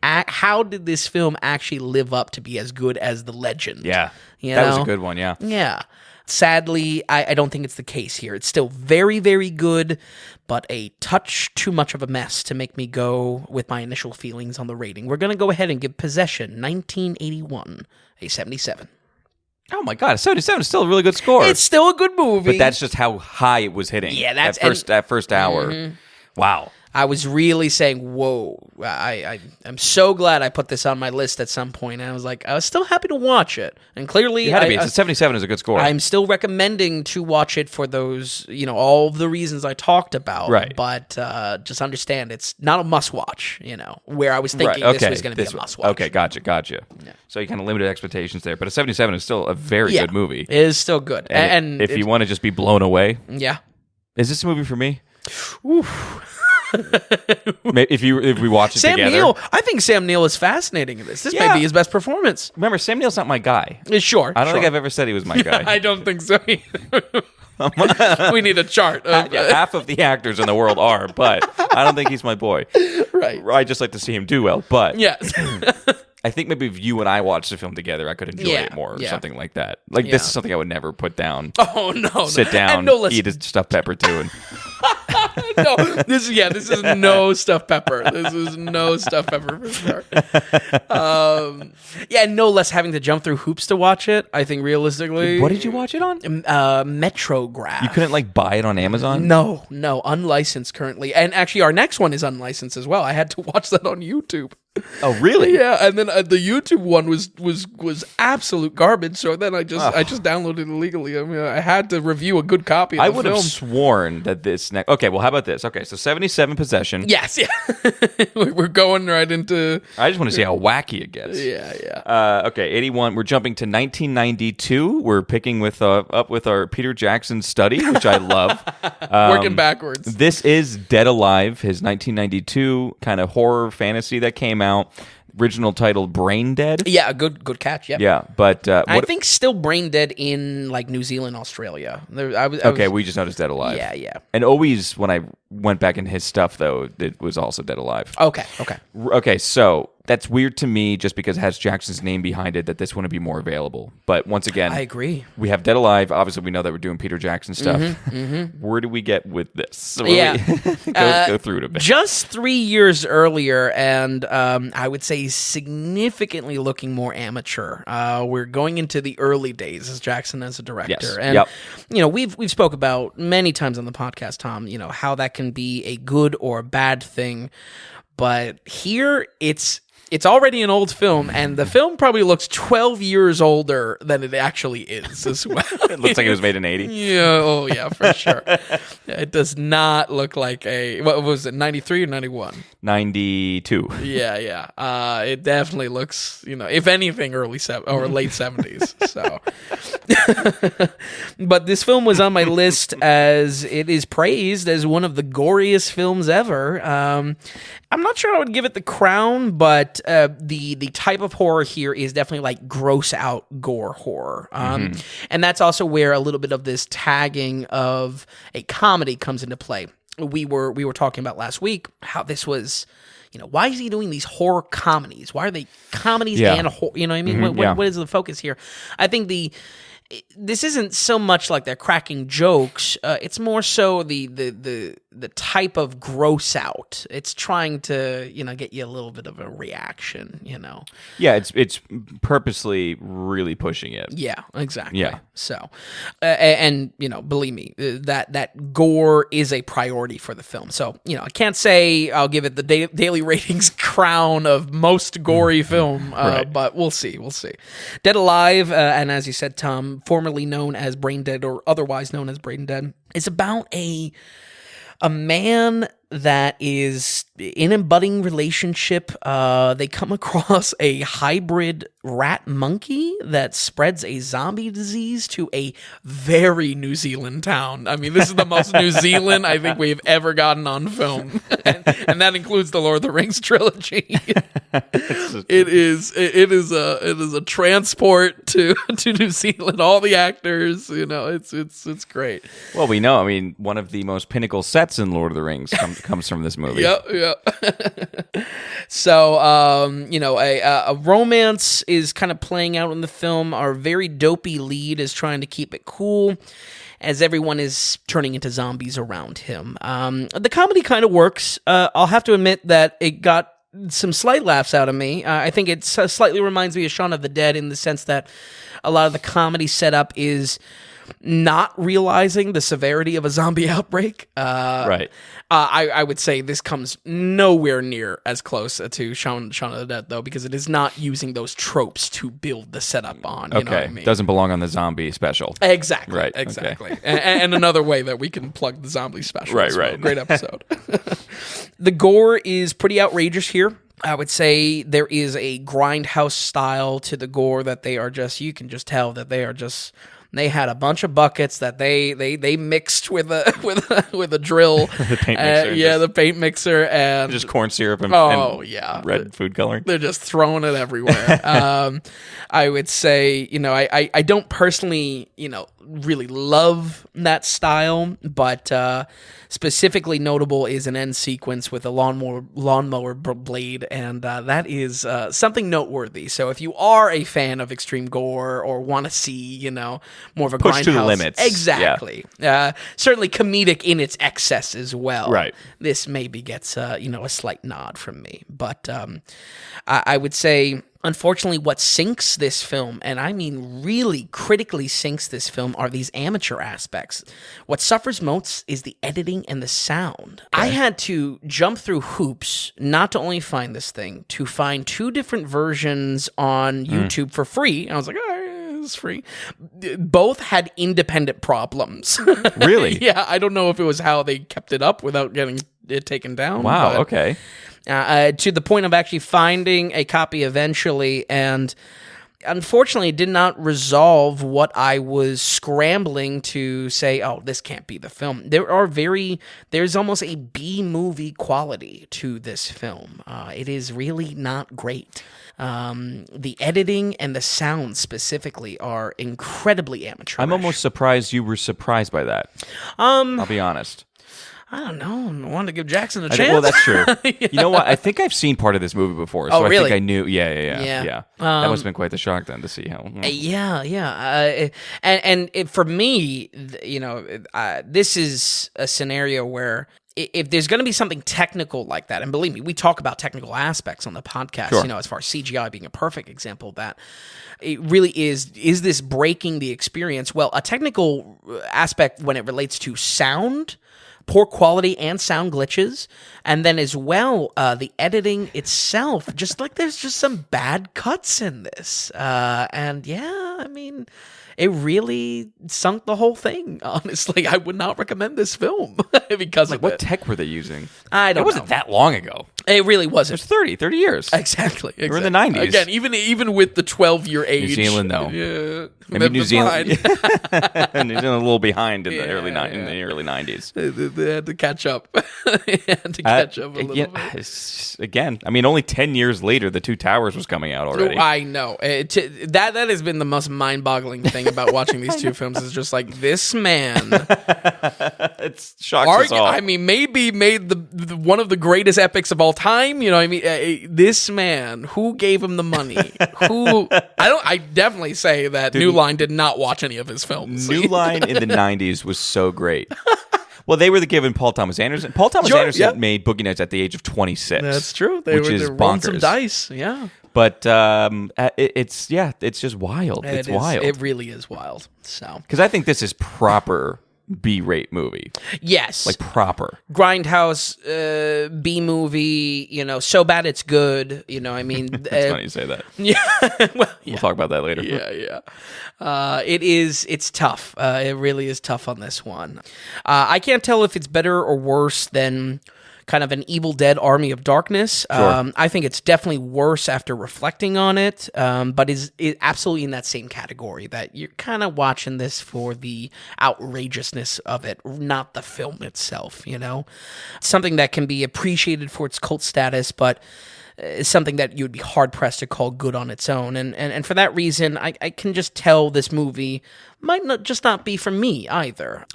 how did this film actually live up to be as good as the legend? Yeah, that was a good one. Yeah. Sadly, I don't think it's the case here. It's still very, very good, but a touch too much of a mess to make me go with my initial feelings on the rating. We're going to go ahead and give Possession 1981 a 77. Oh my god, 77 is still a really good score. It's still a good movie. But that's just how high it was hitting. Yeah, that's that first hour. Mm-hmm. Wow. I was really saying, whoa, I'm so glad I put this on my list at some point. And I was still happy to watch it. And clearly, it had to be. 77 is a good score. I'm still recommending to watch it for those, all the reasons I talked about. Right. But just understand, it's not a must-watch, where I was thinking this was going to be a must-watch. Okay, gotcha. Yeah. So you kind of limited expectations there. But a 77 is still a very good movie. It is still good. And if you want to just be blown away. Yeah. Is this a movie for me? Oof. if we watch it Sam together. Neill, I think Sam Neill is fascinating in this. This may be his best performance. Remember, Sam Neill's not my guy. Sure. I don't think I've ever said he was my guy. I don't think so either. We need a chart. Half of the actors in the world are, but I don't think he's my boy. Right. I just like to see him do well, but yeah. I think maybe if you and I watched the film together, I could enjoy it more or something like that. Like, this is something I would never put down. Oh, no. Sit down, eat a stuffed pepper, too. And no, this is no stuffed pepper. This is no stuffed pepper for sure. No less having to jump through hoops to watch it, I think, realistically. What did you watch it on? Metrograph. You couldn't, buy it on Amazon? No, unlicensed currently. And actually, our next one is unlicensed as well. I had to watch that on YouTube. Oh, really? Yeah, and then the YouTube one was absolute garbage. So then I just downloaded it illegally. I mean, I had to review a good copy. Of the would have sworn that this next. Okay, well, how about this? Okay, so 77 Possession. Yes, yeah. We're going right into. I just want to see how wacky it gets. Yeah. Okay, 81. We're jumping to 1992. We're picking up with our Peter Jackson study, which I love. Working backwards. This is Dead Alive, his 1992 kind of horror fantasy that came out. Original title Brain Dead. Yeah, good catch. Yep. Yeah, but I think still Brain Dead in New Zealand, Australia. We just noticed Dead Alive. Yeah. And always when I went back in his stuff though, it was also Dead Alive. Okay. So that's weird to me just because it has Jackson's name behind it that this wouldn't be more available. But once again, I agree. We have Dead Alive. Obviously, we know that we're doing Peter Jackson stuff. Where do we get with this? So go through it a bit. Just 3 years earlier, and I would say significantly looking more amateur. We're going into the early days as Jackson as a director. Yes. And we've spoke about many times on the podcast, Tom, how that can be a good or a bad thing. But here it's already an old film, and the film probably looks 12 years older than it actually is as well. It looks like it was made in 80. Yeah, for sure. It does not look like what was it, 93 or 91? 92. Yeah. It definitely looks, if anything, early or late 70s. So, but this film was on my list as it is praised as one of the goriest films ever. I'm not sure I would give it the crown, but the type of horror here is definitely like gross out gore horror. And that's also where a little bit of this tagging of a comedy comes into play. We were talking about last week how this was, why is he doing these horror comedies? Why are they comedies and horror? You know what I mean? What is the focus here? I think this isn't so much like they're cracking jokes. It's more so the type of gross out. It's trying to, get you a little bit of a reaction, Yeah, it's purposely really pushing it. Yeah, exactly. Yeah. So, and believe me, that gore is a priority for the film. So, I can't say I'll give it the daily ratings crown of most gory film, Right. but we'll see. Dead Alive, and as you said, Tom, formerly known as Brain Dead or otherwise known as Brain Dead, is about a man that is in a budding relationship. They come across a hybrid rat monkey that spreads a zombie disease to a very New Zealand town. I mean, this is the most New Zealand I think we've ever gotten on film, and that includes the Lord of the Rings trilogy. It is a transport to New Zealand. All the actors, it's great. Well, we know. I mean, one of the most pinnacle sets in Lord of the Rings comes from this movie. Yep. So, a romance is kind of playing out in the film. Our very dopey lead is trying to keep it cool as everyone is turning into zombies around him. The comedy kind of works. I'll have to admit that it got some slight laughs out of me. I think it slightly reminds me of Shaun of the Dead in the sense that a lot of the comedy setup is not realizing the severity of a zombie outbreak. Right. I would say this comes nowhere near as close to Shaun of the Dead, though, because it is not using those tropes to build the setup on. You know what I mean? Doesn't belong on the zombie special. Exactly. Right. Exactly. Okay. And another way that we can plug the zombie special. Right. as well. Right. Great episode. The gore is pretty outrageous here. I would say there is a grindhouse style to the gore that they are just, you can just tell that they are just, they had a bunch of buckets that they mixed with a drill. The paint mixer. The paint mixer and Just corn syrup and red food coloring. They're just throwing it everywhere. I would say, I don't personally, really love that style, but specifically notable is an end sequence with a lawnmower blade, and that is something noteworthy. So if you are a fan of extreme gore or want to see, more of a push to the grindhouse- limits. exactly. Certainly comedic in its excess as well. Right. This maybe gets a slight nod from me, but I would say, unfortunately, what sinks this film, and I mean really critically sinks this film, are these amateur aspects. What suffers most is the editing and the sound. Okay. I had to jump through hoops not to only find this thing, to find 2 different versions on YouTube for free. And I was like, it's free. Both had independent problems. Really? Yeah, I don't know if it was how they kept it up without getting it taken down. Wow, but, okay. To the point of actually finding a copy eventually, and unfortunately it did not resolve what I was scrambling to say, oh, this can't be the film. There's almost a B-movie quality to this film. It is really not great. The editing and the sound specifically are incredibly amateurish. I'm almost surprised you were surprised by that. I'll be honest. I don't know. I wanted to give Jackson a chance. Well, that's true. You know what? I think I've seen part of this movie before, so really? I think I knew. Yeah. That must have been quite the shock then to see how. And for me, this is a scenario where if there's going to be something technical like that, and believe me, we talk about technical aspects on the podcast, sure. As far as CGI being a perfect example of that, it really is this breaking the experience? Well, a technical aspect when it relates to sound, poor quality and sound glitches, and then as well, the editing itself, just like there's just some bad cuts in this. It really sunk the whole thing, honestly. I would not recommend this film because of what tech were they using? I don't know. It wasn't that long ago. It really wasn't. It was 30 years. Exactly. We're in the 90s. Again, even with the 12-year age. New Zealand, though. Yeah. Maybe New Zealand. New Zealand a little behind in the early 90s. They had to catch up. They had to catch up a little bit. Again, only 10 years later, The Two Towers was coming out already. I know. That has been the most mind-boggling thing thing about watching these two films is just like, this man, It shocks us all. I mean, maybe made the one of the greatest epics of all time. You know, I mean, this man, who gave him the money? I definitely say that New Line did not watch any of his films. New Line in the 90s was so great. Well, they were given Paul Thomas Anderson. Paul Thomas Anderson made Boogie Nights at the age of 26. That's true. Which is rolling bonkers. some dice. Yeah. But it's just wild. It's wild. It really is wild. So, because I think this is proper B-rate movie. Yes. Like proper. Grindhouse B movie, you know, so bad it's good. You know, I mean. It's funny you say that. Yeah. Well, We'll talk about that later. Yeah. It's tough. It really is tough on this one. I can't tell if it's better or worse than kind of an Evil Dead Army of Darkness. Sure. I think it's definitely worse after reflecting on it, but is absolutely in that same category that you're kind of watching this for the outrageousness of it, not the film itself, you know? Something that can be appreciated for its cult status, but is something that you would be hard-pressed to call good on its own. And for that reason, I can just tell this movie might not be for me either.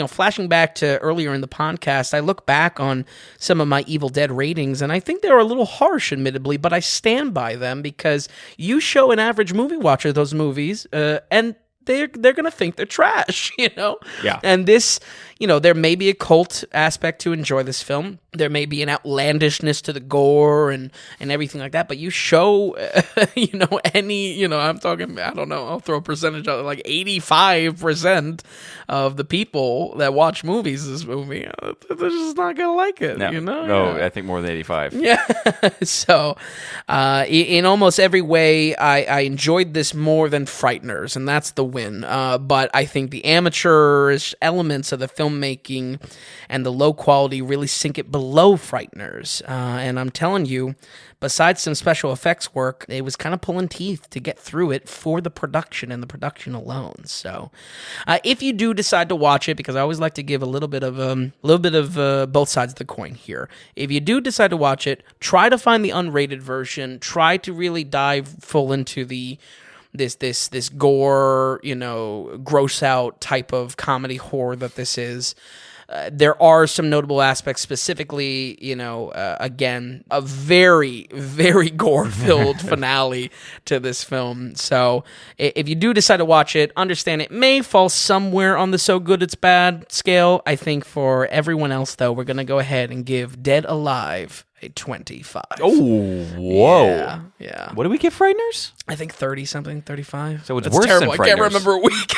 Flashing back to earlier in the podcast, I look back on some of my Evil Dead ratings, and I think they were a little harsh, admittedly, but I stand by them because you show an average movie watcher those movies, and they're going to think they're trash, you know? Yeah. And this, you know, there may be a cult aspect to enjoy this film. There may be an outlandishness to the gore and everything like that, but you show, I'm talking, I don't know, I'll throw a percentage out, like 85% of the people that watch movies this movie, they're just not going to like it, you know? No, I think more than 85. Yeah. So, in almost every way, I enjoyed this more than Frighteners, and that's the win. But I think the amateurish elements of the filmmaking and the low quality really sink it below Frighteners. And I'm telling you, besides some special effects work, it was kind of pulling teeth to get through it for the production and the production alone. So, if you do decide to watch it, because I always like to give a little bit of both sides of the coin here. If you do decide to watch it, try to find the unrated version. Try to really dive full into this gore, you know, gross out type of comedy horror that this is. There are some notable aspects, specifically, you know, again, a very, very gore-filled finale to this film. So if you do decide to watch it, understand it may fall somewhere on the so good it's bad scale. I think for everyone else, though, we're going to go ahead and give Dead Alive a 25. Oh, whoa. Yeah. What do we give Frighteners? I think 30-something, 35. So it's That's worse terrible. than I can't Frighteners. remember a week.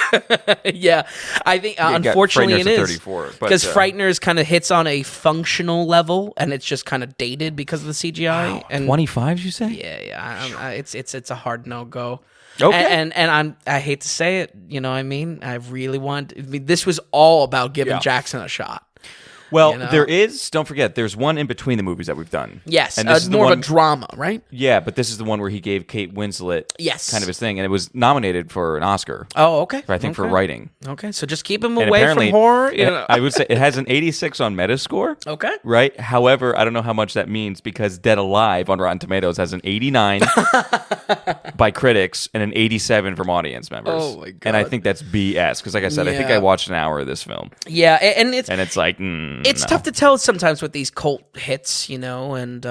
Yeah. I think, unfortunately, Frighteners it at is. 34, Because Frighteners kind of hits on a functional level, and it's just kind of dated because of the CGI. Wow, and 25, you say? Yeah. It's a hard no-go. Okay. And I hate to say it, you know what I mean? This was all about giving Jackson a shot. Well, you know? there is, don't forget, there's one in between the movies that we've done. Yes, and this is more the one, of a drama, right? Yeah, but this is the one where he gave Kate Winslet kind of his thing, and it was nominated for an Oscar. Oh, okay. I think for writing. Okay, so just keep him And away from apparently, horror. You know? I would say it has an 86 on Metascore. Okay. Right? However, I don't know how much that means because Dead Alive on Rotten Tomatoes has an 89 by critics and an 87 from audience members. Oh, my God. And I think that's BS because, like I said, I think I watched an hour of this film. Yeah, and it's like, it's tough to tell sometimes with these cult hits, you know, and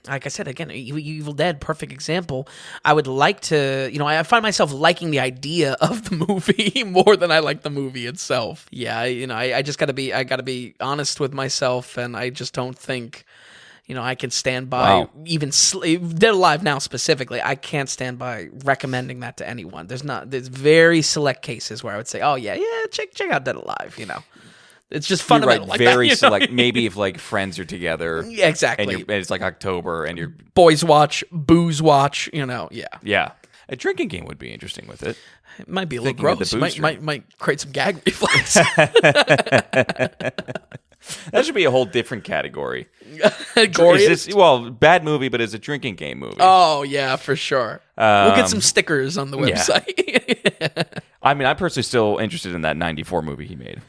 like I said, again, Evil Dead, perfect example. I would like to, you know, I find myself liking the idea of the movie more than I like the movie itself. Yeah, I just gotta be honest with myself, and I just don't think, you know, I can stand by even Dead Alive now specifically. I can't stand by recommending that to anyone. There's very select cases where I would say, oh yeah, check out Dead Alive, you know. It's just fundamental. Right, like very that, select. Maybe if like friends are together. Yeah, exactly. And it's like October and you're... Boys watch, booze watch, you know, yeah. Yeah. A drinking game would be interesting with it. It might be a Thinking little of the gross. booster. Might create some gag reflex. That should be a whole different category. Goriest? Bad movie, but it's a drinking game movie. Oh, yeah, for sure. We'll get some stickers on the website. I mean, I'm personally still interested in that 94 movie he made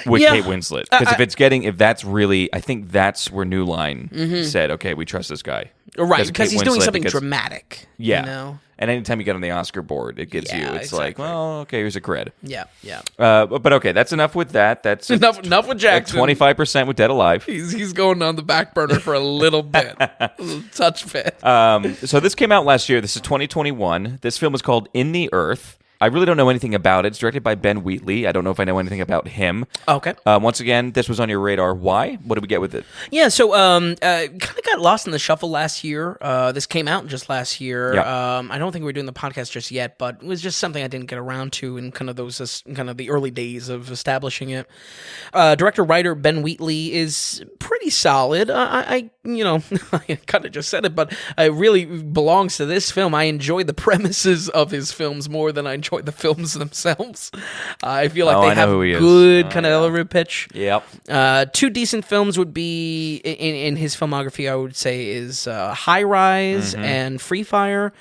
with Yeah. Kate Winslet. Because if that's really, I think that's where New Line said, okay, we trust this guy. Right, because he's doing something because, dramatic. Yeah. You know? And anytime you get on the Oscar board, it gets you. It's like, well, okay, here's a cred. Yeah, yeah. But okay, that's enough with that. That's enough with Jackson. 25% with Dead Alive. He's going on the back burner for a little bit. A little touch bit. So this came out last year. This is 2021. This film is called In the Earth. I really don't know anything about it. It's directed by Ben Wheatley. I don't know if I know anything about him. Okay. Once again, this was on your radar. Why? What did we get with it? Yeah, so kind of got lost in the shuffle last year. This came out just last year. Yeah. I don't think we were doing the podcast just yet, but it was just something I didn't get around to in kind of the early days of establishing it. Director-writer Ben Wheatley is pretty solid. I I kind of just said it, but it really belongs to this film. I enjoy the premises of his films more than I enjoy the films themselves. I feel like they have good kind of elevator pitch. Yep. Two decent films would be in his filmography. I would say is High Rise and Free Fire.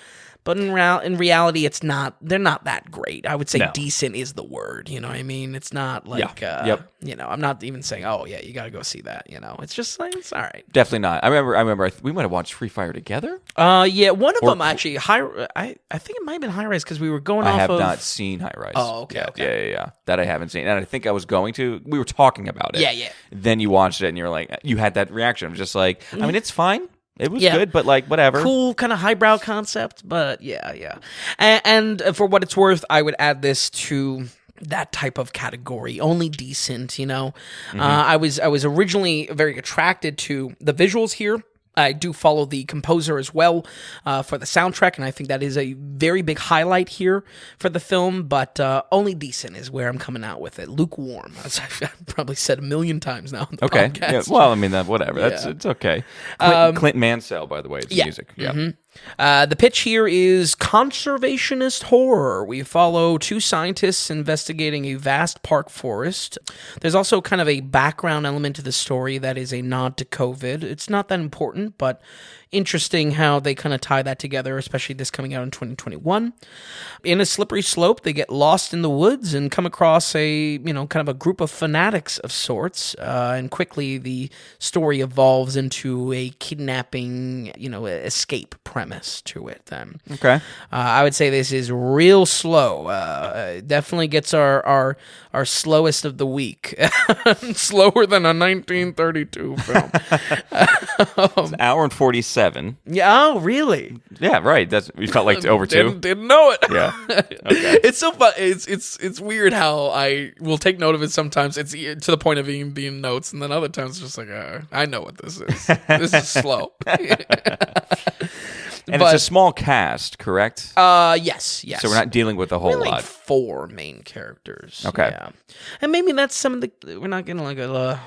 But in reality, it's not. They're not that great. I would say decent is the word. You know what I mean? It's not like, I'm not even saying, oh yeah, you got to go see that. You know, it's just like it's all right. Definitely not. I remember. We might have watched Free Fire together. Yeah, one of them actually. I think it might have been High Rise because we were going off of. I have not seen High Rise. Oh, okay. Yeah. That I haven't seen, and I think I was going to. We were talking about it. Yeah. Then you watched it, and you're like, you had that reaction. I'm just like, I mean, it's fine. It was good, but like whatever. Cool, kind of highbrow concept, but yeah. And for what it's worth, I would add this to that type of category. Only decent, you know. I was originally very attracted to the visuals here. I do follow the composer as well for the soundtrack, and I think that is a very big highlight here for the film, but only decent is where I'm coming out with it. Lukewarm, as I've probably said a million times now on the podcast. Yeah, well, I mean, whatever. Yeah. It's okay. Clint Mansell, by the way, it's music. Yeah. The pitch here is conservationist horror. We follow two scientists investigating a vast park forest. There's also kind of a background element to the story that is a nod to COVID. It's not that important, but interesting how they kind of tie that together, especially this coming out in 2021. In a slippery slope, they get lost in the woods and come across a, kind of a group of fanatics of sorts. And quickly the story evolves into a kidnapping, escape premise to it. Okay. I would say this is real slow. Definitely gets our slowest of the week. Slower than a 1932 film. It's an hour and 47. Yeah. Oh, really? Yeah. Right. We felt like over two. Didn't know it. Yeah. Okay. It's so fun. It's weird how I will take note of it sometimes. It's to the point of even being notes, and then other times it's just like, I know what this is. This is slow. And it's a small cast, correct? Yes. So we're not dealing with a whole lot. 4 main characters. Okay. Yeah. And maybe that's some of the. We're not getting like a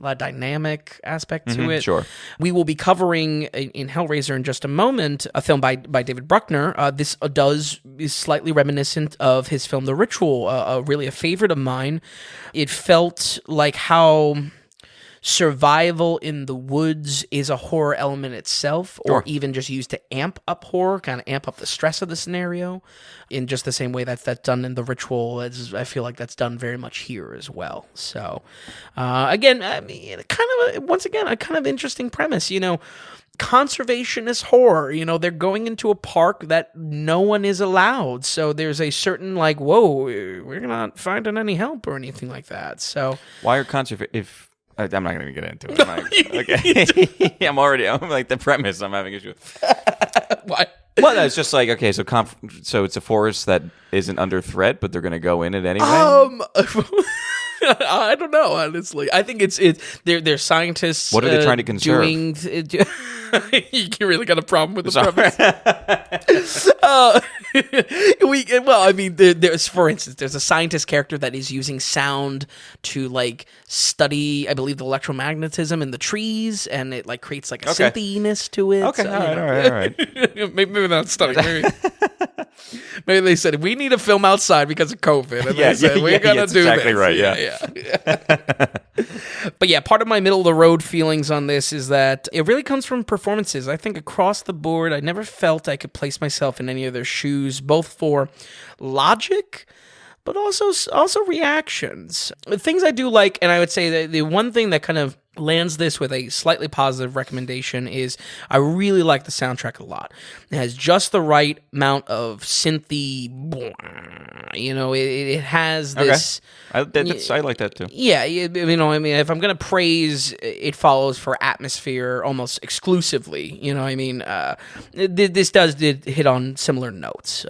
lot of dynamic aspect to it. Sure. We will be covering in Hellraiser in just a moment a film by David Bruckner. This is slightly reminiscent of his film The Ritual, really a favorite of mine. It felt like how survival in the woods is a horror element itself, or even just used to amp up horror, kind of amp up the stress of the scenario, in just the same way that's done in The Ritual. I feel like that's done very much here as well. So, again, I mean, a kind of interesting premise, conservationist horror. They're going into a park that no one is allowed. So there's a certain whoa, we're not finding any help or anything like that. So why are I'm not going to get into it. Okay. I'm like the premise I'm having issue with. Why? Well, no, it's just like, okay, so it's a forest that isn't under threat, but they're going to go in it anyway? I don't know, honestly. I think they're scientists. What are they trying to conserve? You really got a problem with the premise. There's, for instance, there's a scientist character that is using sound to study, I believe, the electromagnetism in the trees, and it creates a synthiness to it. Okay, so, all right. maybe that's studying. Maybe they said we need a film outside because of COVID, and they said we're gonna do exactly this. Right. Yeah. But yeah, part of my middle of the road feelings on this is that it really comes from performances. I think across the board, I never felt I could place myself in any of their shoes, both for logic, but also reactions. Things I do like, and I would say that the one thing that kind of lands this with a slightly positive recommendation is I really like the soundtrack a lot. It has just the right amount of synthy, it has this... I like that too. Yeah, if I'm going to praise, It Follows for atmosphere almost exclusively, this did hit on similar notes.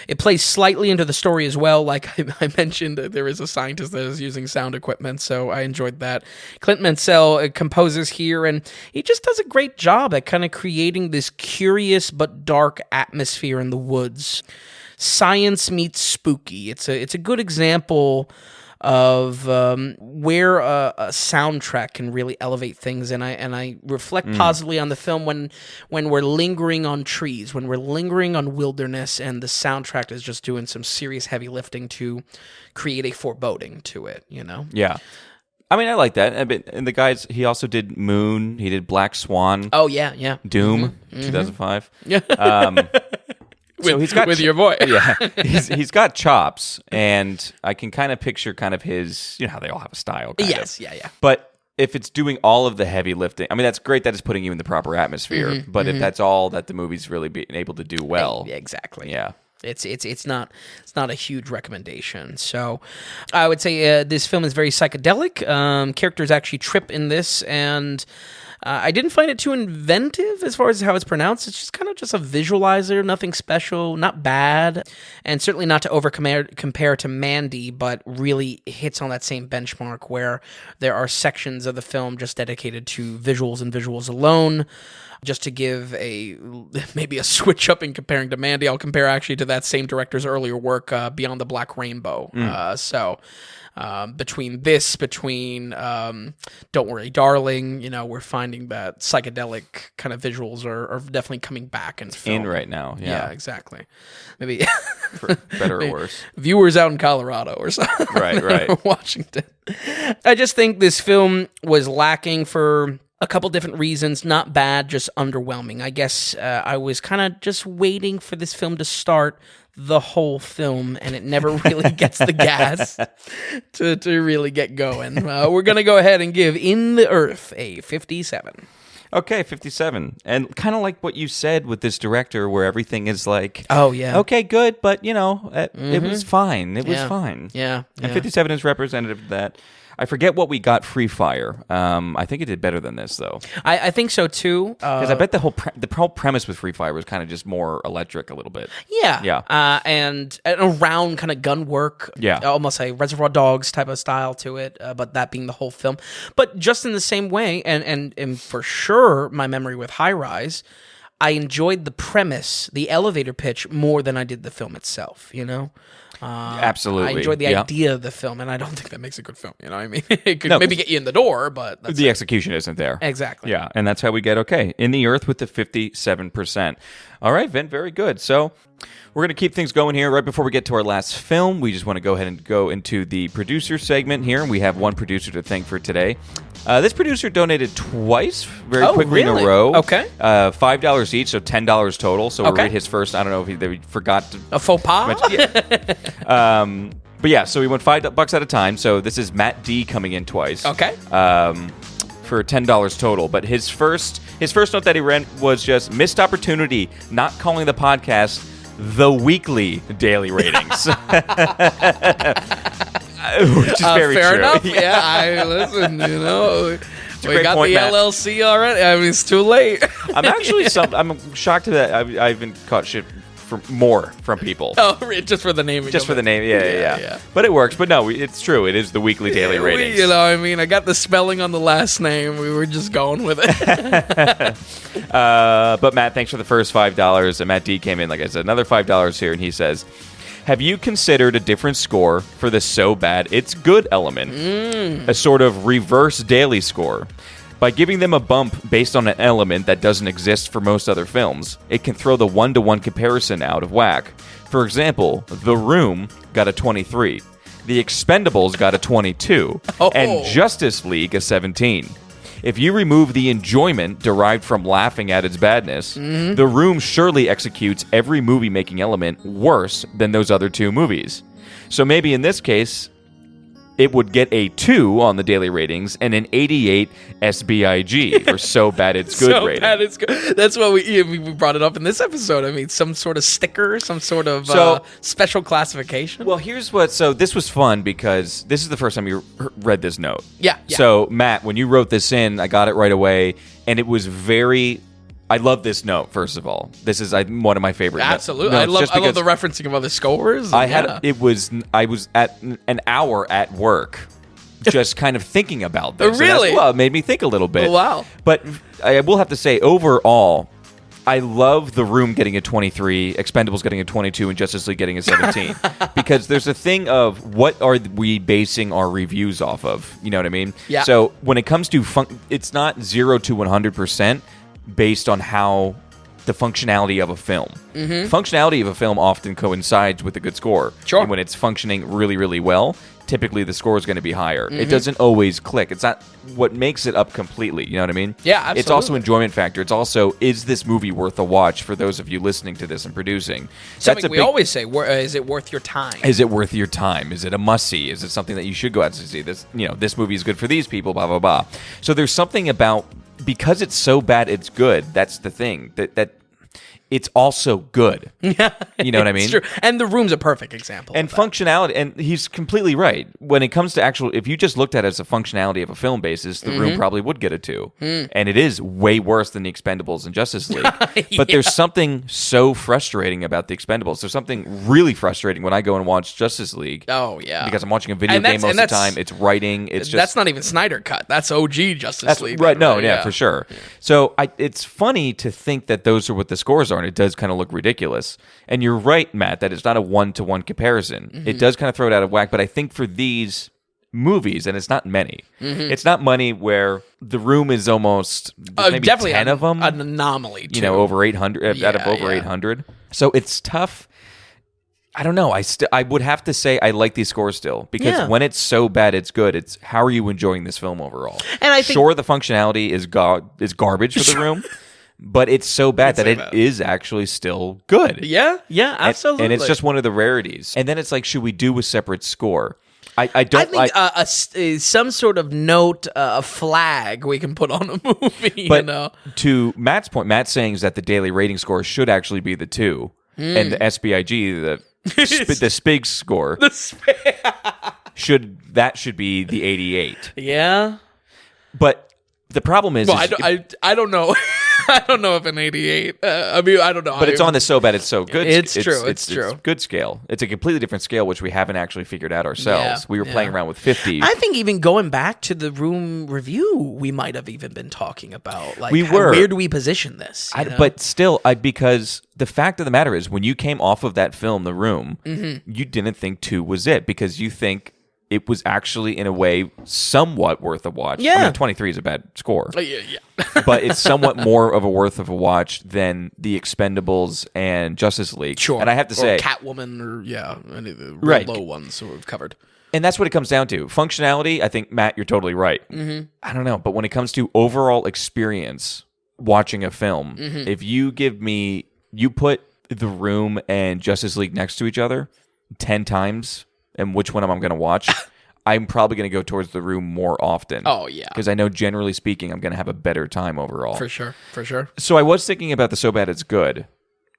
It plays slightly into the story as well. Like I mentioned, there is a scientist that is using sound equipment, so I enjoyed that. Clint Mansell composes here, and he just does a great job at kind of creating this curious but dark atmosphere in the woods. Science meets spooky. It's a good example of where a soundtrack can really elevate things, and I reflect positively on the film when we're lingering on trees, when we're lingering on wilderness, and the soundtrack is just doing some serious heavy lifting to create a foreboding to it. Yeah. I mean, I like that. And the guys, he also did Moon. He did Black Swan. Oh, yeah. Doom, 2005. Yeah. So he's got with your voice. Yeah. He's got chops, and I can kind of picture kind of his, how they all have a style. Yes, yeah. But if it's doing all of the heavy lifting, I mean, that's great that it's putting you in the proper atmosphere. But if that's all that the movie's really being able to do well. Exactly. Yeah. It's not a huge recommendation. So I would say this film is very psychedelic. Characters actually trip in this, and I didn't find it too inventive as far as how it's pronounced. It's just kind of just a visualizer, nothing special, not bad, and certainly not to compare to Mandy, but really hits on that same benchmark where there are sections of the film just dedicated to visuals and visuals alone. Just to give maybe a switch up in comparing to Mandy, I'll compare actually to that same director's earlier work, Beyond the Black Rainbow. Between Don't Worry, Darling, we're finding that psychedelic kind of visuals are definitely coming back in film. In right now, yeah, exactly. Maybe for better or worse. Viewers out in Colorado or something, right, or Washington. I just think this film was lacking for a couple different reasons. Not bad, just underwhelming. I guess I was kind of just waiting for this film to start the whole film, and it never really gets the gas to really get going. We're going to go ahead and give In the Earth a 57. Okay, 57. And kind of like what you said with this director, where everything is like, oh, yeah. Okay, good, but, it was fine. It was fine. Yeah. And 57 is representative of that. I forget what we got Free Fire. I think it did better than this, though. I think so, too. Because I bet the whole premise with Free Fire was kind of just more electric a little bit. Yeah. And around kind of gun work. Yeah. Almost a Reservoir Dogs type of style to it, but that being the whole film. But just in the same way, and for sure, my memory with High Rise, I enjoyed the premise, the elevator pitch, more than I did the film itself, Absolutely. I enjoyed the idea of the film, and I don't think that makes a good film. You know what I mean? It could maybe get you in the door, but the execution isn't there. Exactly. Yeah, and that's how we get In the Earth with the 57%. All right, Vin, very good. So we're going to keep things going here. Right before we get to our last film, we just want to go ahead and go into the producer segment here. We have one producer to thank for today. This producer donated twice very quickly in a row. Okay. $5 each, so $10 total. So we'll read his first. I don't know if they forgot to... A faux pas? But yeah, so we went $5 at a time. So this is Matt D coming in twice. Okay. For $10 total. But his first note that he read was just missed opportunity, not calling the podcast the weekly daily ratings. Which is very fair true. enough. Yeah, I listen. We got point, the Matt. LLC already. I mean, it's too late. I'm actually I'm shocked that I've been caught shit more from people. Oh, just for the name. Just for the name. Yeah. But it works. But no, it's true. It is the weekly daily ratings. I got the spelling on the last name. We were just going with it. But Matt, thanks for the first $5. And Matt D came in, like I said, another $5 here, and he says, have you considered a different score for the so bad it's good element? A sort of reverse daily score. By giving them a bump based on an element that doesn't exist for most other films, it can throw the one-to-one comparison out of whack. For example, The Room got a 23, The Expendables got a 22, and Justice League a 17. If you remove the enjoyment derived from laughing at its badness, The Room surely executes every movie-making element worse than those other two movies. So maybe in this case, it would get a 2 on the daily ratings and an 88 SBIG, or so bad it's good So rating. bad it's good. That's what we brought it up in this episode. I mean, some sort of sticker, some sort of special classification. Well, so this was fun because this is the first time you read this note. Yeah. So, Matt, when you wrote this in, I got it right away, and it was I love this note, first of all. This is one of my favorite Absolutely. notes. I love the referencing of other scores. I was at an hour at work just kind of thinking about this. Really? It made me think a little bit. Oh, wow. But I will have to say, overall, I love The Room getting a 23, Expendables getting a 22, and Justice League getting a 17. Because there's a thing of what are we basing our reviews off of? You know what I mean? Yeah. So when it comes to it's not 0 to 100% based on how the functionality of a film. Functionality of a film often coincides with a good score. Sure. And when it's functioning really, really well, typically the score is going to be higher. It doesn't always click. It's not what makes it up completely. You know what I mean? Yeah, absolutely. It's also enjoyment factor. It's also, is this movie worth a watch for those of you listening to this and producing? Something we always say, is it worth your time? Is it worth your time? Is it a must-see? Is it something that you should go out to see? This movie is good for these people, blah, blah, blah. So there's something about, because it's so bad it's good, that's the thing, that it's also good. Yeah, you know what I mean? It's true. And The Room's a perfect example. And of that. functionality, and he's completely right. When it comes to if you just looked at it as a functionality of a film basis, The Room probably would get a 2. And it is way worse than The Expendables and Justice League. But there's something so frustrating about The Expendables. There's something really frustrating when I go and watch Justice League. Oh, yeah. Because I'm watching a video game most of the time. It's writing. It's just... That's not even Snyder Cut. That's OG Justice League. Right, for sure. Yeah. So it's funny to think that those are what the scores are, and it does kind of look ridiculous. And you're right, Matt, that it's not a one-to-one comparison. It does kind of throw it out of whack, but I think for these movies, and it's not many, it's not many where The Room is almost maybe definitely 10 of them. An anomaly, too. Over 800, out of over 800. So it's tough. I don't know. I would have to say I like these scores still, because when it's so bad it's good. It's how are you enjoying this film overall? And I think, sure, the functionality is garbage for The Room. But it's so bad that it is actually still good. Yeah, absolutely. And it's just one of the rarities. And then it's like, should we do a separate score? I think some sort of note, a flag we can put on a movie. But to Matt's point, Matt's saying is that the daily rating score should actually be the 2. And the SBIG, the SPIG score, should be the 88. Yeah. But the problem is... Well, I don't know. I don't know if an 88. I don't know. But it's on the so bad it's so good. It's true. It's good scale. It's a completely different scale, which we haven't actually figured out ourselves. Yeah, we were playing around with 50. I think even going back to the Room review, we might have even been talking about, like, were. Where do we position this? But still, because the fact of the matter is, when you came off of that film, The Room, you didn't think 2 was it, because you think it was actually, in a way, somewhat worth a watch. Yeah. I mean, 23 is a bad score. Yeah. But it's somewhat more of a worth of a watch than The Expendables and Justice League. Sure. And I have to say... Catwoman, or, any of the low ones that we've covered. And that's what it comes down to. Functionality, I think, Matt, you're totally right. I don't know. But when it comes to overall experience watching a film, if you put The Room and Justice League next to each other 10 times... and which one am I going to watch, I'm probably going to go towards The Room more often. Oh, yeah. Because I know, generally speaking, I'm going to have a better time overall. For sure. So I was thinking about the So Bad It's Good.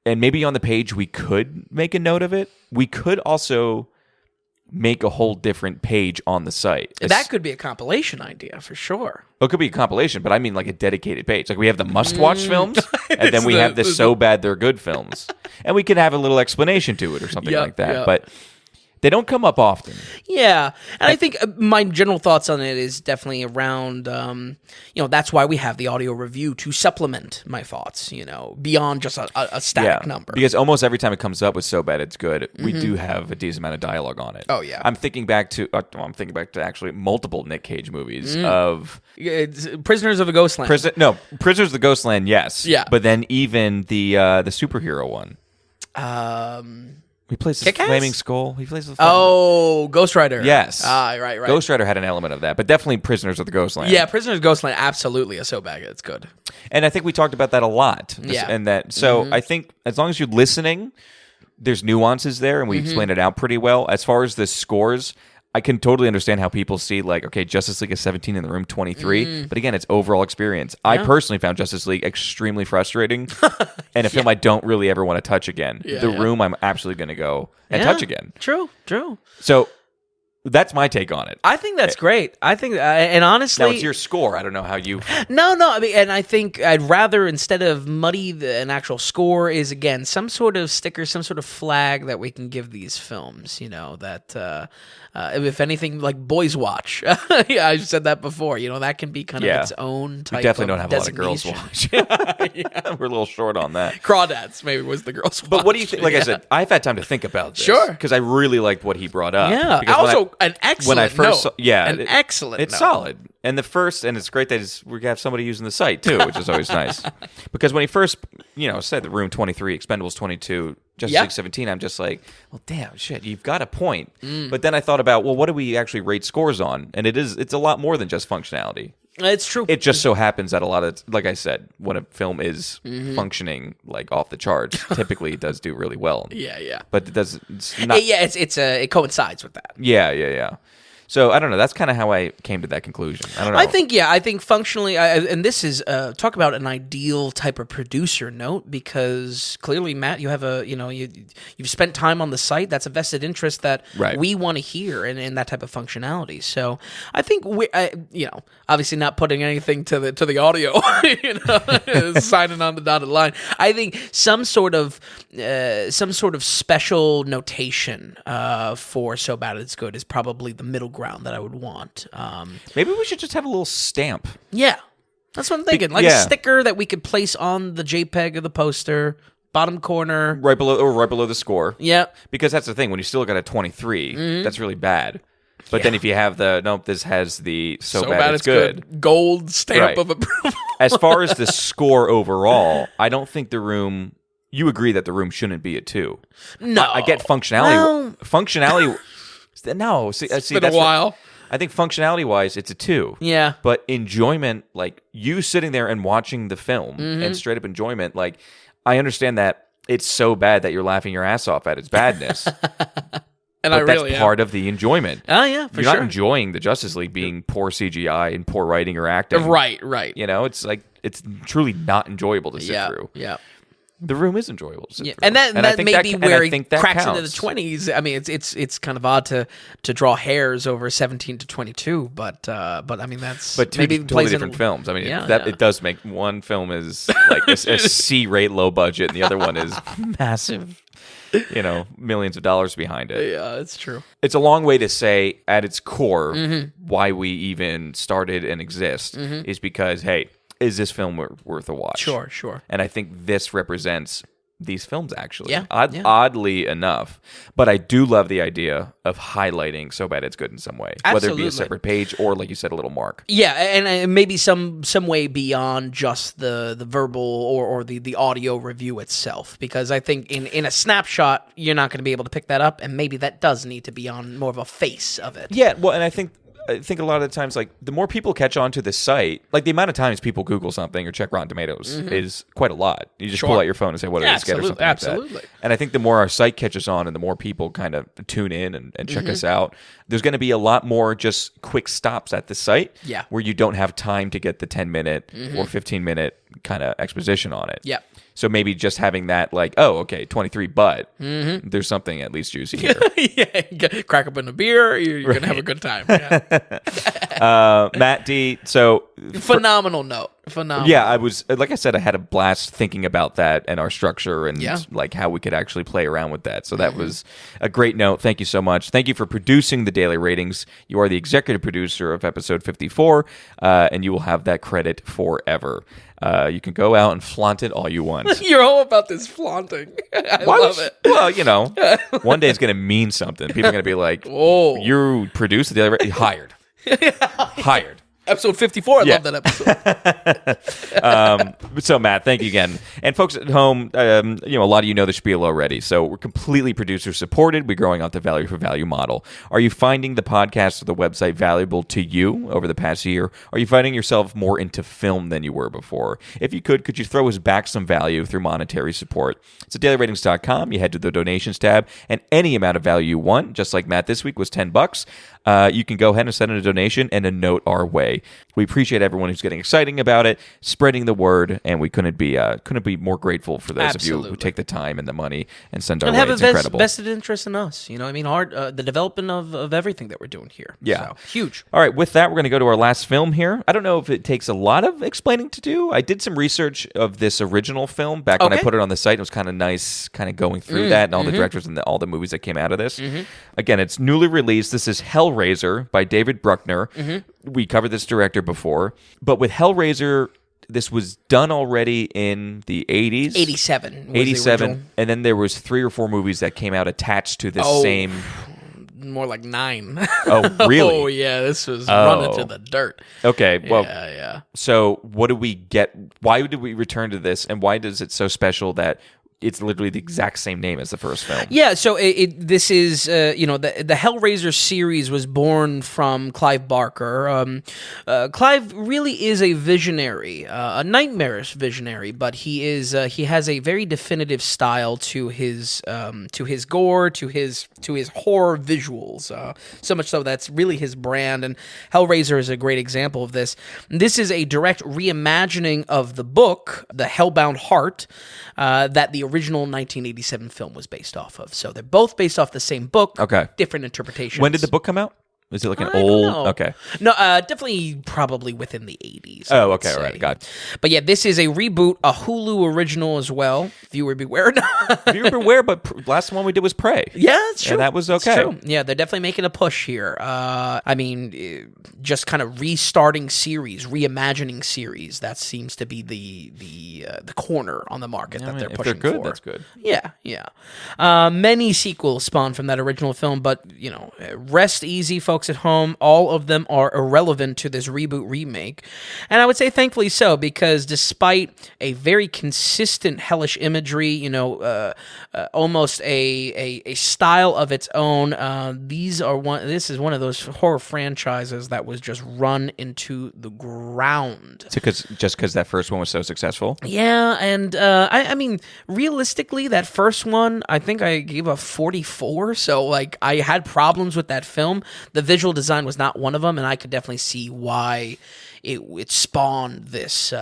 And maybe on the page we could make a note of it. We could also make a whole different page on the site. That could be a compilation idea, for sure. Well, it could be a compilation, but I mean like a dedicated page. Like we have the must-watch films, and then we have the So Bad They're Good films. And we could have a little explanation to it or something like that. Yep. But... they don't come up often. Yeah. And I think my general thoughts on it is definitely around, that's why we have the audio review, to supplement my thoughts, beyond just a static number. Because almost every time it comes up with So Bad It's Good, we do have a decent amount of dialogue on it. Oh, yeah. I'm thinking back to actually multiple Nick Cage movies of... It's Prisoners of the Ghostland. Prisoners of the Ghostland, yes. Yeah. But then even the superhero one. He plays the Flaming Skull. He plays the Ghost Rider. Yes. Right. Ghost Rider had an element of that, but definitely Prisoners of the Ghostland. Yeah, Prisoners of the Ghostland, absolutely a So Bad It's Good. And I think we talked about that a lot. I think as long as you're listening, there's nuances there, and we explained it out pretty well. As far as the scores, I can totally understand how people see, like, okay, Justice League is 17 in the room 23, but again, it's overall experience. I personally found Justice League extremely frustrating, and a film I don't really ever want to touch again. The Room, I'm absolutely going to go and touch again. True. So that's my take on it. I think that's great. I think, and honestly, now it's your score. I don't know how you. No. I mean, and I think I'd rather, instead of muddy an actual score, is again some sort of sticker, some sort of flag that we can give these films. You know, that if anything, like Boys Watch. Yeah, I've said that before. You know, that can be kind of its own type. We definitely of don't have a lot of girls watch. We're a little short on that. Crawdads maybe was the girls watch. But what do you think? Like I said, I've had time to think about this. Sure. Because I really liked what he brought up. Yeah. Because Also, an excellent when I first note. Excellent it's note. solid. And it's great that we have somebody using the site too, which is always nice. Because when he first, said the Room 23, Expendables 22, Justice League 17, I'm just like, well, damn, shit, you've got a point. But then I thought about, well, what do we actually rate scores on? And it's a lot more than just functionality. It's true. It just so happens that a lot of, like I said, when a film is functioning like off the charts, typically it does do really well. Yeah. But it does. It's not. Yeah, it coincides with that. Yeah. So I don't know. That's kind of how I came to that conclusion. I don't know. I think functionally, and this is talk about an ideal type of producer note, because clearly, Matt, you have you've spent time on the site. That's a vested interest that we want to hear in that type of functionality. So I think obviously not putting anything to the audio, signing on the dotted line. I think some sort of special notation for So Bad It's Good is probably the middle ground that I would want. Maybe we should just have a little stamp. Yeah, that's what I'm thinking. Like a sticker that we could place on the JPEG of the poster, bottom corner, right below the score. Yeah, because that's the thing. When you still got a 23, that's really bad. But then if you have this has the so bad it's good gold stamp of approval. As far as the score overall, I don't think The Room. You agree that The Room shouldn't be a 2. No, I get functionality. Well, functionality. No, see, it's been a while. I think functionality-wise, it's a 2. Yeah. But enjoyment, like you sitting there and watching the film and straight-up enjoyment, like I understand that it's so bad that you're laughing your ass off at its badness. But that's part of the enjoyment. Oh, yeah, for you're sure. You're not enjoying the Justice League being poor CGI and poor writing or acting. Right. It's like, it's truly not enjoyable to sit through. Yeah. The Room is enjoyable to sit through. And that may be where he cracks counts. into the 20s. I mean, it's kind of odd to draw hairs over 17 to 22, but I mean that's maybe totally different films. I mean, it does make one film is like a C-rate low budget, and the other one is massive. Millions of dollars behind it. Yeah, it's true. It's a long way to say at its core why we even started and exist is because, hey, is this film worth a watch? Sure. And I think this represents these films, actually. Yeah. Oddly enough. But I do love the idea of highlighting So Bad It's Good in some way. Absolutely. Whether it be a separate page or, like you said, a little mark. Yeah, and maybe some way beyond just the verbal or the audio review itself. Because I think in a snapshot, you're not going to be able to pick that up. And maybe that does need to be on more of a face of it. Yeah, well, and I think a lot of the times, like, the more people catch on to the site, like, the amount of times people Google something or check Rotten Tomatoes is quite a lot. You just pull out your phone and say, what did it get or something like that. And I think the more our site catches on and the more people kind of tune in and check us out, there's going to be a lot more just quick stops at the site where you don't have time to get the 10-minute or 15-minute kind of exposition on it. Yeah. So maybe just having that, like, oh, okay, 23, but there's something at least juicy here. Crack open a beer, you're going to have a good time. Yeah. Matt D, so... Phenomenal note. Phenomenal. Yeah, I was, like I said, I had a blast thinking about that and our structure and like how we could actually play around with that. So that was a great note. Thank you so much. Thank you for producing the Daily Ratings. You are the executive producer of episode 54, and you will have that credit forever. You can go out and flaunt it all you want. You're all about this flaunting. I love it. Well, one day it's going to mean something. People are going to be like, "Oh, you produced the Daily Ratings? Hired. Hired." Episode 54, I love that episode. So, Matt, thank you again. And folks at home, a lot of you know the spiel already. So we're completely producer-supported. We're growing out the value-for-value model. Are you finding the podcast or the website valuable to you over the past year? Are you finding yourself more into film than you were before? If you could you throw us back some value through monetary support? It's at dailyratings.com. You head to the donations tab, and any amount of value you want, just like Matt this week was $10. you can go ahead and send in a donation and a note our way. We appreciate everyone who's getting excited about it, spreading the word, and we couldn't be more grateful for those of you who take the time and the money and send our way. It's incredible. Vested interest in us. You know, I mean, the development of everything that we're doing here. Yeah. So, huge. All right, with that, we're going to go to our last film here. I don't know if it takes a lot of explaining to do. I did some research of this original film back when I put it on the site. It was kind of nice kind of going through that and all the directors and all the movies that came out of this. Again, it's newly released. This is Hellraiser by David Bruckner. We covered this director before. But with Hellraiser, this was done already in the 80s. 87. 87. And then there was 3 or 4 movies that came out attached to this same... More like 9. Oh, really? Oh, yeah. This was running to the dirt. Okay. Well, yeah. So what do we get? Why did we return to this? And why is it so special that it's literally the exact same name as the first film? Yeah, so this is, the Hellraiser series was born from Clive Barker. Clive really is a visionary, a nightmarish visionary, but he has a very definitive style to his gore, to his horror visuals. So much so that's really his brand, and Hellraiser is a great example of this. This is a direct reimagining of the book, The Hellbound Heart, that the original 1987 film was based off of. So they're both based off the same book. Okay. Different interpretations. When did the book come out? Is it like an I old? don't know. Okay. No, definitely probably within the 80s. Oh, okay. All right. Got it. But yeah, this is a reboot, a Hulu original as well. Viewer beware. Viewer beware, but last one we did was Prey. Yeah, it's true. And that was okay. It's true. Yeah, they're definitely making a push here. I mean, just kind of restarting series, reimagining series. That seems to be the corner on the market that they're pushing if they're good, for. that's good. Yeah. Many sequels spawned from that original film, but rest easy, folks at home. All of them are irrelevant to this reboot remake, and I would say thankfully so, because despite a very consistent hellish imagery, almost a style of its own, this is one of those horror franchises that was just run into the ground. Just because that first one was so successful? Yeah, and I mean, realistically, that first one, I think I gave a 44, so like I had problems with that film. The visual design was not one of them, and I could definitely see why it spawned this.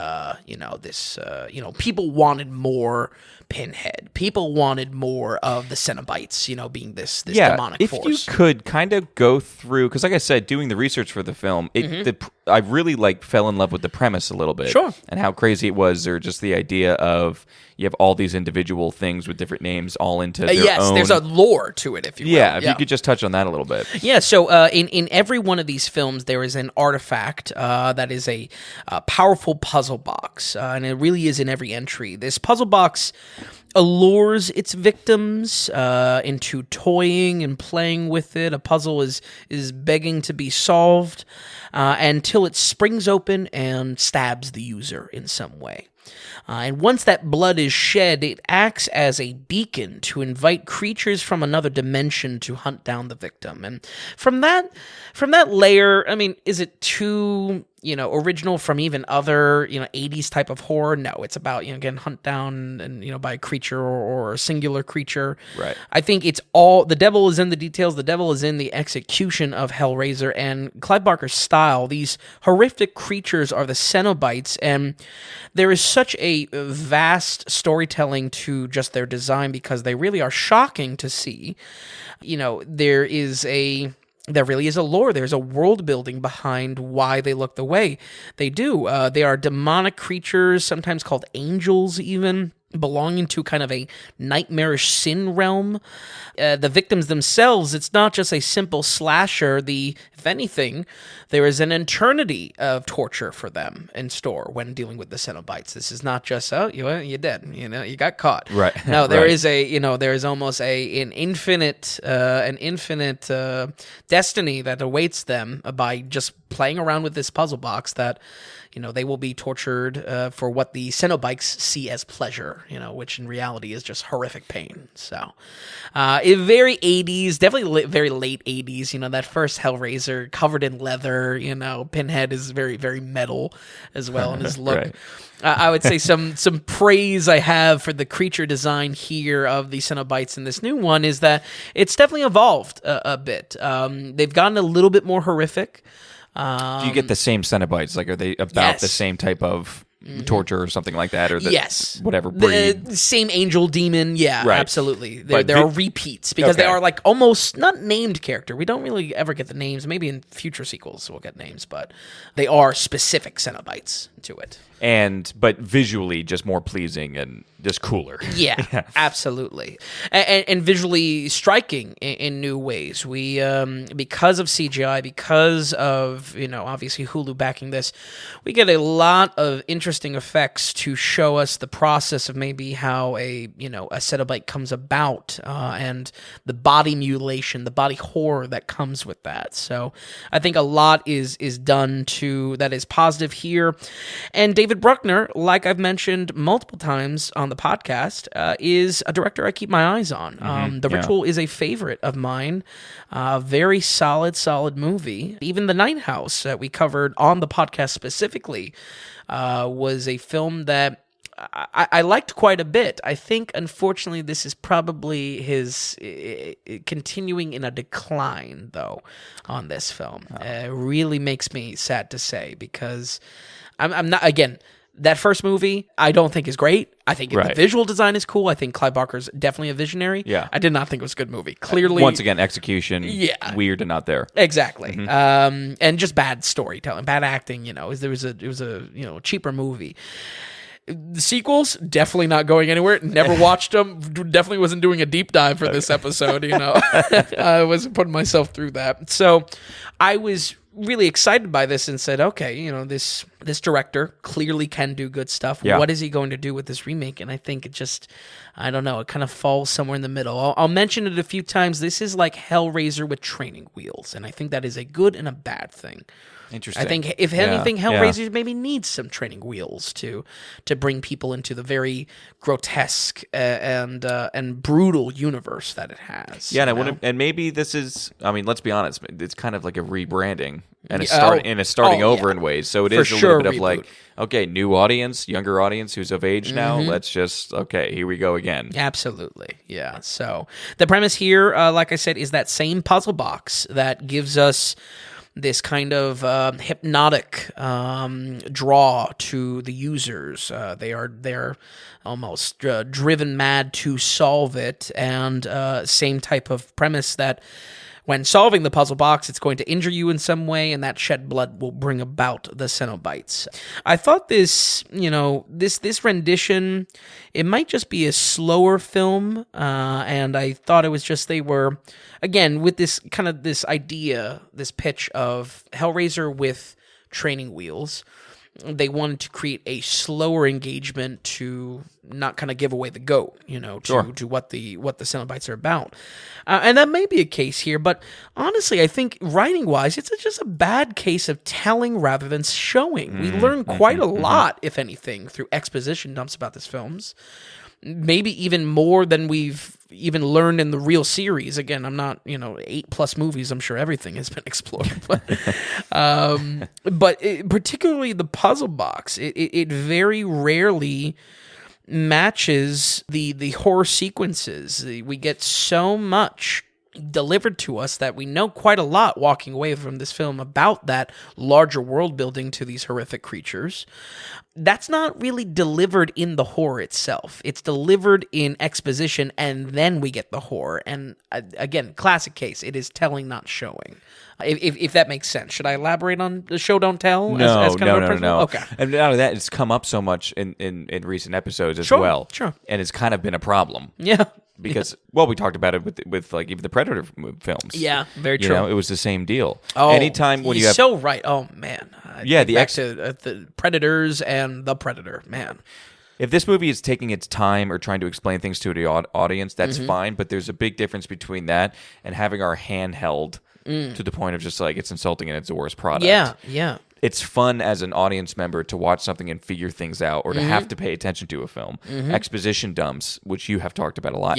People wanted more Pinhead. People wanted more of the Cenobites. Being this demonic force. If you could kind of go through, because like I said, doing the research for the film, I really fell in love with the premise a little bit. Sure. And how crazy it was, or just the idea of you have all these individual things with different names all into their own. Yes, there's a lore to it, if you will. Yeah, if you could just touch on that a little bit. Yeah, so in every one of these films, there is an artifact that is a powerful puzzle box, and it really is in every entry. This puzzle box allures its victims into toying and playing with it. A puzzle is begging to be solved until it springs open and stabs the user in some way. And once that blood is shed, it acts as a beacon to invite creatures from another dimension to hunt down the victim. And from that layer, I mean, is it too original from even other 80s type of horror? No, it's about getting hunt down and by a creature or a singular creature. Right. I think it's all, the devil is in the details. The devil is in the execution of Hellraiser and Clive Barker's style. These horrific creatures are the Cenobites, and there is such a vast storytelling to just their design, because they really are shocking to see. There really is a lore. There's a world building behind why they look the way they do. They are demonic creatures, sometimes called angels even, belonging to kind of a nightmarish sin realm. The victims themselves, it's not just a simple slasher. If anything, there is an eternity of torture for them in store when dealing with the Cenobites. This is not just, you're dead, you got caught. Right. No, there is there is almost an infinite destiny that awaits them by just playing around with this puzzle box that they will be tortured for what the Cenobites see as pleasure, which in reality is just horrific pain. So, very 80s, definitely very late 80s. That first Hellraiser covered in leather. Pinhead is very, very metal as well in his look. Right. I would say some praise I have for the creature design here of the Cenobites in this new one is that it's definitely evolved a bit. They've gotten a little bit more horrific. Do you get the same Cenobites? Like, are they about the same type of torture or something like that? Or whatever breed? The same angel demon, yeah, right. Absolutely. There are repeats because they are like almost not named character. We don't really ever get the names. Maybe in future sequels we'll get names, but they are specific Cenobites to it. But visually just more pleasing and just cooler. Yeah, absolutely. And visually striking in new ways. We, because of CGI, because of, obviously Hulu backing this, we get a lot of interesting effects to show us the process of maybe how a Cenobite comes about, and the body mutilation, the body horror that comes with that. So I think a lot is done that is positive here. And David Bruckner, like I've mentioned multiple times on the podcast, is a director I keep my eyes on. The Ritual is a favorite of mine. Very solid movie. Even The Night House that we covered on the podcast specifically was a film that I liked quite a bit. I think, unfortunately, this is probably his continuing in a decline, though, on this film. It really makes me sad to say because I'm not, again, that first movie, I don't think is great. I think the visual design is cool. I think Clive Barker's definitely a visionary. Yeah. I did not think it was a good movie. Clearly. Once again, execution, weird and not there. Exactly. And just bad storytelling, bad acting, it was a cheaper movie. The sequels, definitely not going anywhere. Never watched them. Definitely wasn't doing a deep dive for this episode, I wasn't putting myself through that. So I was really excited by this and said, okay, this director clearly can do good stuff. Yeah. What is he going to do with this remake? And I think it just, I don't know, it kind of falls somewhere in the middle. I'll mention it a few times. This is like Hellraiser with training wheels, and I think that is a good and a bad thing. Interesting. I think, if anything, Hellraiser maybe needs some training wheels to bring people into the very grotesque and brutal universe that it has. Yeah, and maybe this is, let's be honest, it's kind of like a rebranding, and it's starting over in ways. So it is a little bit of like, okay, new audience, younger audience who's of age now. Let's just, here we go again. Absolutely, yeah. So the premise here, like I said, is that same puzzle box that gives us this kind of hypnotic draw to the users. They're almost driven mad to solve it, and same type of premise that when solving the puzzle box, it's going to injure you in some way, and that shed blood will bring about the Cenobites. I thought this rendition, it might just be a slower film, and I thought it was just they were, again, with this kind of this idea, this pitch of Hellraiser with training wheels. They wanted to create a slower engagement to not kind of give away the goat, to what the Cenobites are about. And that may be a case here, but honestly, I think writing-wise, it's just a bad case of telling rather than showing. We learn quite a lot, if anything, through exposition dumps about this films. Maybe even more than we've even learned in the real series. Again, I'm not, 8+ movies. I'm sure everything has been explored. But particularly the puzzle box, it very rarely matches the horror sequences. We get so much delivered to us that we know quite a lot walking away from this film about that larger world building to these horrific creatures. That's not really delivered in the horror itself. It's delivered in exposition, and then we get the horror. And again, classic case, it is telling, not showing. If that makes sense. Should I elaborate on the show don't tell? No. Okay. And out of that, it's come up so much in recent episodes as well. Sure. And it's kind of been a problem. Yeah. Because, well, we talked about it with like even the Predator films. Yeah, very true. It was the same deal. Oh, anytime when you have so right. Oh man. Yeah, the Predators and the Predator, man. If this movie is taking its time or trying to explain things to the audience, that's fine. But there's a big difference between that and having our hand held to the point of just like it's insulting and it's the worst product. Yeah. it's fun as an audience member to watch something and figure things out, or to have to pay attention to a film. Exposition dumps, which you have talked about a lot,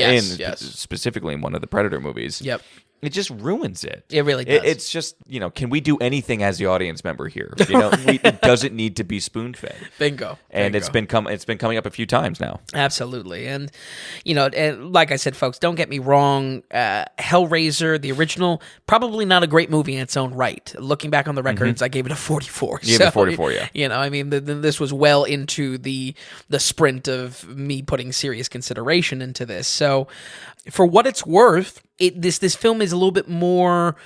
specifically in one of the Predator movies. Yep. It just ruins it. It really does. It's just, can we do anything as the audience member here? It doesn't need to be spoon-fed. Bingo. And it's been coming up a few times now. Absolutely. And, and like I said, folks, don't get me wrong. Hellraiser, the original, probably not a great movie in its own right. Looking back on the records, I gave it a 44. You gave it a 44, yeah. This was well into the sprint of me putting serious consideration into this. So for what it's worth, this film is a little bit more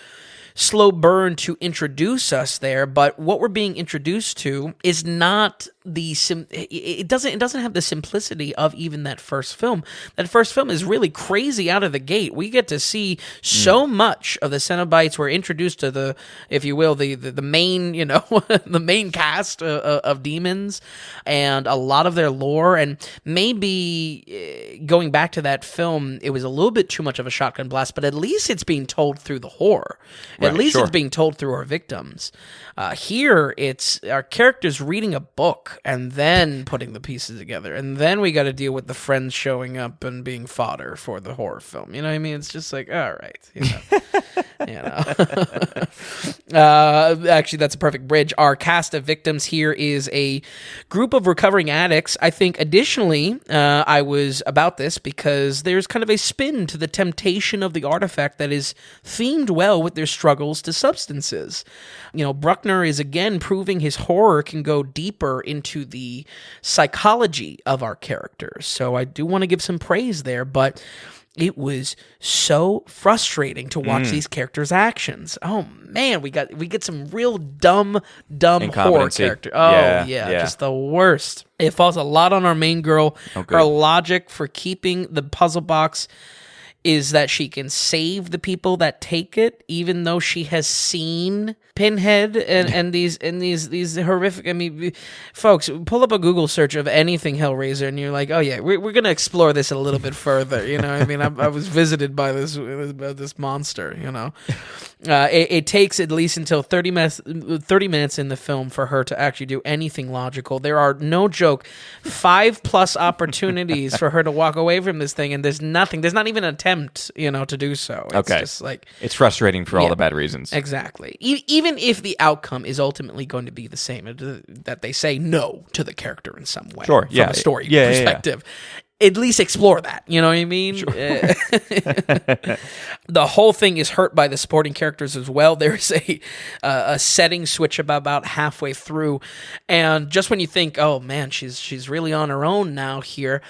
slow burn to introduce us there, but what we're being introduced to is not it doesn't have the simplicity of even that first film. That first film is really crazy out of the gate. We get to see so much of the Cenobites. We're introduced to the, if you will, the main, the main cast of demons and a lot of their lore. And maybe going back to that film, it was a little bit too much of a shotgun blast, but at least it's being told through the horror. At least it's being told through our victims. Here, it's our characters reading a book and then putting the pieces together, and then we got to deal with the friends showing up and being fodder for the horror film. You know what I mean? It's just like, all right, Actually, that's a perfect bridge. Our cast of victims here is a group of recovering addicts. I think, additionally, I was about this because there's kind of a spin to the temptation of the artifact that is themed well with their struggles to substances. Bruckner is again proving his horror can go deeper into the psychology of our characters. So I do want to give some praise there, but it was so frustrating to watch these characters' actions. Oh man, we get some real dumb horror character. Oh yeah, just the worst. It falls a lot on our main girl. Her logic for keeping the puzzle box is that she can save the people that take it, even though she has seen Pinhead and these horrific. I mean, folks, pull up a Google search of anything Hellraiser, and you're like, oh yeah, we're gonna explore this a little bit further. I mean, I was visited by this monster. It takes at least until 30 minutes in the film for her to actually do anything logical. There are, no joke, 5+ opportunities for her to walk away from this thing, and there's nothing. There's not even an attempt, to do so. It's just like, it's frustrating for all the bad reasons. Exactly. Even if the outcome is ultimately going to be the same, that they say no to the character in some way, from a story perspective. At least explore that, you know what I mean? Sure. The whole thing is hurt by the supporting characters as well. There's a setting switch about halfway through, and just when you think, oh man, she's really on her own now here,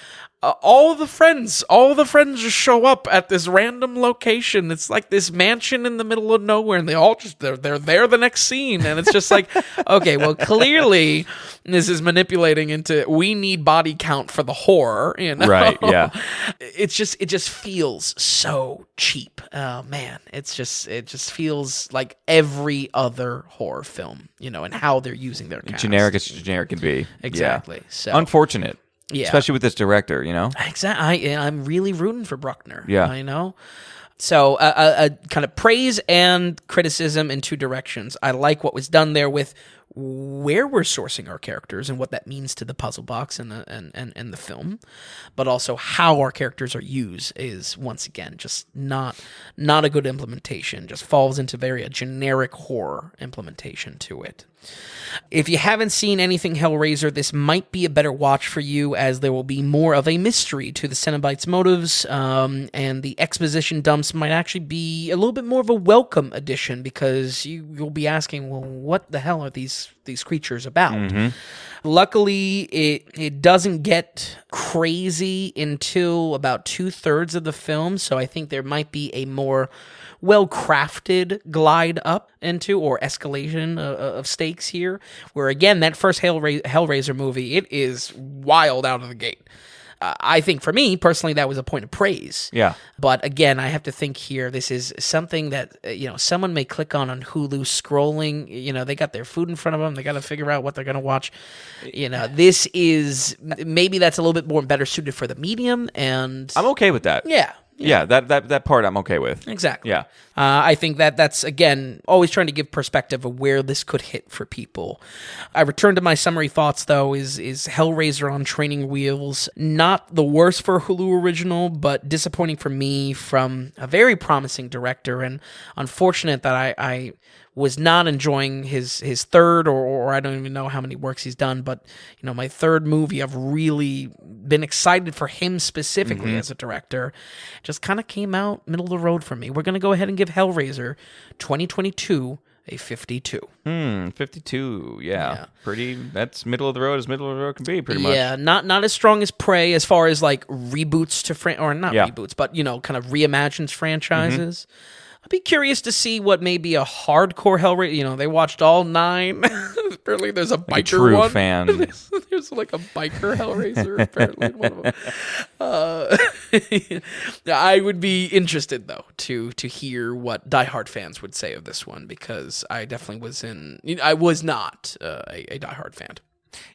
all the friends just show up at this random location. It's like this mansion in the middle of nowhere, and they're there the next scene, and it's just like, okay, well, clearly this is manipulating into, we need body count for the horror, right? Yeah. It just feels so cheap. Oh man, it just feels like every other horror film, and how they're using their cast. Generic as generic can be. Exactly. Yeah. So unfortunate. Yeah. Especially with this director, Exactly. I'm really rooting for Bruckner. Yeah. I know. So a kind of praise and criticism in two directions. I like what was done there with where we're sourcing our characters and what that means to the puzzle box and the film, but also how our characters are used is, once again, just not a good implementation. Just falls into a generic horror implementation to it. If you haven't seen anything Hellraiser, this might be a better watch for you, as there will be more of a mystery to the Cenobites' motives, and the exposition dumps might actually be a little bit more of a welcome addition, because you'll be asking, well, what the hell are these creatures about? Mm-hmm. Luckily, it doesn't get crazy until about 2/3 of the film, so I think there might be a more well-crafted glide up into, or escalation of stakes here, where again, that first Hellraiser movie, it is wild out of the gate. I think for me, personally, that was a point of praise. Yeah. But again, I have to think here, this is something that, someone may click on Hulu scrolling, they got their food in front of them, they got to figure out what they're going to watch. This is, maybe that's a little bit more better suited for the medium, and I'm okay with that. Yeah. Yeah, that part I'm okay with. Exactly. Yeah. I think that's, again, always trying to give perspective of where this could hit for people. I return to my summary thoughts, though, is Hellraiser on training wheels. Not the worst for a Hulu original, but disappointing for me from a very promising director, and unfortunate that I was not enjoying his third, or I don't even know how many works he's done, but my third movie, I've really been excited for him specifically as a director. Just kind of came out middle of the road for me. We're going to go ahead and give Hellraiser 2022 a 52. 52, yeah. Pretty, that's middle of the road as middle of the road can be, pretty much. Yeah, not as strong as Prey as far as like reboots to, reboots, but kind of reimagines franchises. I'd be curious to see what maybe a hardcore Hellraiser. They watched all 9. Apparently, there's a biker like a true one. fan. There's like a biker Hellraiser. Apparently, in one of them. I would be interested though to hear what diehard fans would say of this one, because I definitely was not a diehard fan.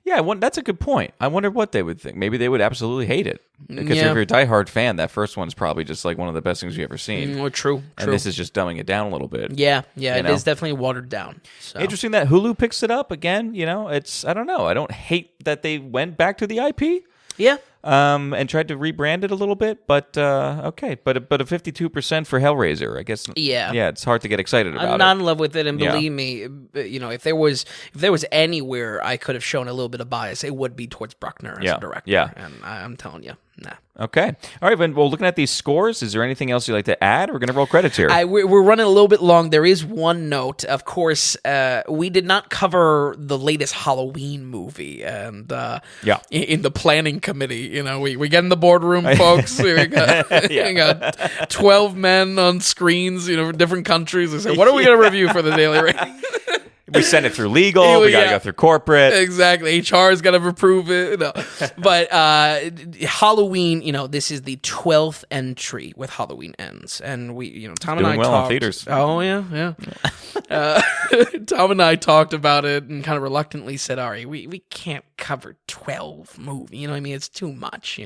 Yeah, that's a good point. I wonder what they would think. Maybe they would absolutely hate it. Because if you're a diehard fan, that first one's probably just like one of the best things you've ever seen. True. And this is just dumbing it down a little bit. Yeah, it is definitely watered down. So. Interesting that Hulu picks it up again. It's, I don't know. I don't hate that they went back to the IP. Yeah. And tried to rebrand it a little bit, but okay. But a 52% for Hellraiser, I guess. Yeah, it's hard to get excited about. I'm not in love with it, and believe me, if there was anywhere I could have shown a little bit of bias, it would be towards Bruckner as a director. Yeah, and I'm telling you, nah. Okay. All right, Ben. Well, looking at these scores, is there anything else you'd like to add? We're going to roll credits here. We're running a little bit long. There is one note. Of course, we did not cover the latest Halloween movie. And in the planning committee, we get in the boardroom, folks. we got 12 men on screens, from different countries. They say, what are we going to review for the Daily Rating? We send it through legal. We got to go through corporate. Exactly. HR's got to approve it. No. But Halloween, this is the 12th entry with Halloween Ends. And Tom and I talked. In theaters. Oh, yeah. Tom and I talked about it and kind of reluctantly said, Ari, we can't cover 12 movies. You know what I mean? It's too much,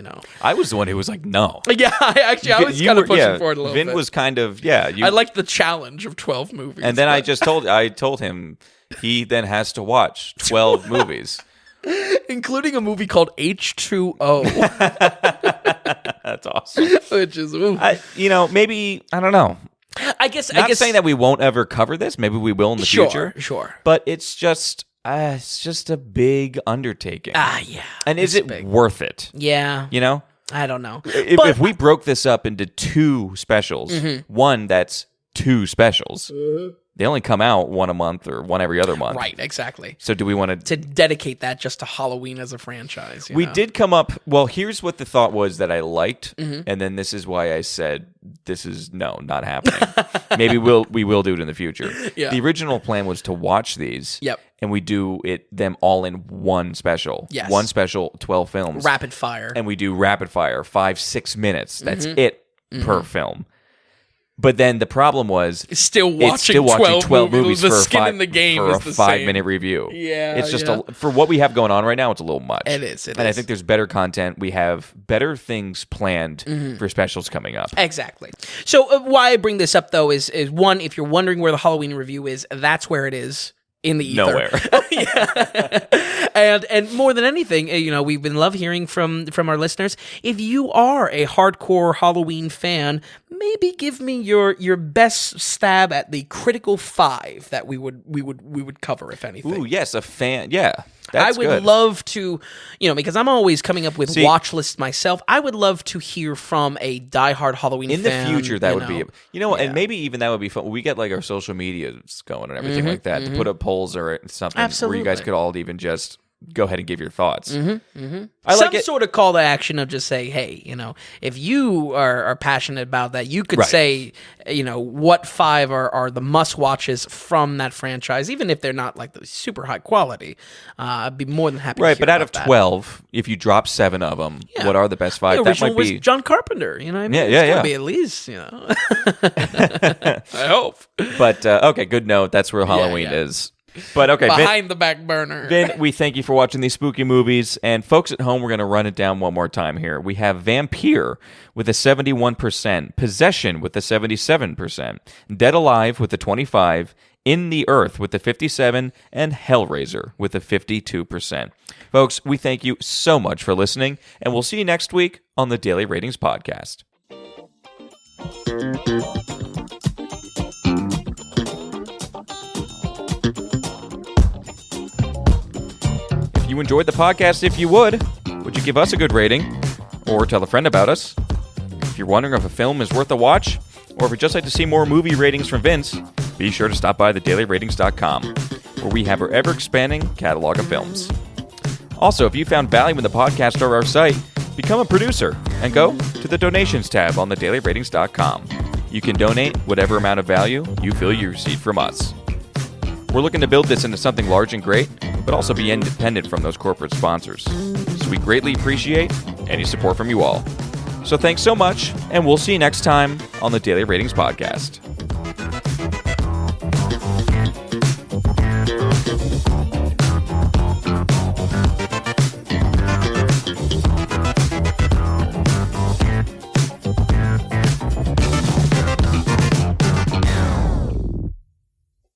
I was the one who was like, no. Yeah, I was kind of pushing for it a little bit. Vin was kind of, I liked the challenge of 12 movies. And then I told him he then has to watch 12 movies. Including a movie called H2O. That's awesome. Which is, maybe, I don't know. I guess saying that we won't ever cover this. Maybe we will in the future. Sure. But it's just a big undertaking. Yeah. And is it worth it? Yeah. I don't know. If we broke this up into 2 specials, one that's 2 specials, they only come out one a month or one every other month. Right, exactly. So do we want to dedicate that just to Halloween as a franchise? We did come up, well, here's what the thought was that I liked, and then this is why I said this is not happening. Maybe we will do it in the future. Yeah. The original plan was to watch these. Yep. And we do them all in one special. Yes. One special, 12 films. Rapid fire. And we do rapid fire, 5-6 minutes. That's it per film. But then the problem was still watching 12 movies for the skin in the game for is a the 5-minute review. Yeah, it's just for what we have going on right now. It's a little much. It is. I think there's better content. We have better things planned for specials coming up. Exactly. So why I bring this up though is one, if you're wondering where the Halloween review is, that's where it is. In the ether. Nowhere. And more than anything, we've been love hearing from our listeners. If you are a hardcore Halloween fan, maybe give me your best stab at the critical 5 that we would cover, if anything. Ooh, yes, a fan. Yeah. That's I would love to, because I'm always coming up with watch lists myself. I would love to hear from a diehard Halloween fan. In the future, that would be, and maybe even that would be fun. We get like our social medias going and everything like that to put up polls or something where you guys could all even just go ahead and give your thoughts. I like some sort of call to action of just say, hey, if you are passionate about that, you could say, what 5 are the must watches from that franchise, even if they're not like the super high quality. I'd be more than happy to hear but out of that. 12, if you drop 7 of them, what are the best 5? The original was John Carpenter, you know what I mean? It's gotta be at least, I hope. But, okay, good note. That's where Halloween is. But okay, behind the back burner. Vin, we thank you for watching these spooky movies. And folks at home, we're going to run it down one more time here. We have Vampyr with a 71%, Possession with a 77%, Dead Alive with a 25%, In the Earth with a 57%, and Hellraiser with a 52%. Folks, we thank you so much for listening, and we'll see you next week on the Daily Ratings Podcast. If you enjoyed the podcast, if you would you give us a good rating or tell a friend about us? If you're wondering if a film is worth a watch, or if you'd just like to see more movie ratings from Vince, be sure to stop by thedailyratings.com, where we have our ever-expanding catalog of films. Also, if you found value in the podcast or our site, become a producer and go to the donations tab on thedailyratings.com. You can donate whatever amount of value you feel you receive from us. We're looking to build this into something large and great, but also be independent from those corporate sponsors. So we greatly appreciate any support from you all. So thanks so much, and we'll see you next time on the Daily Ratings Podcast.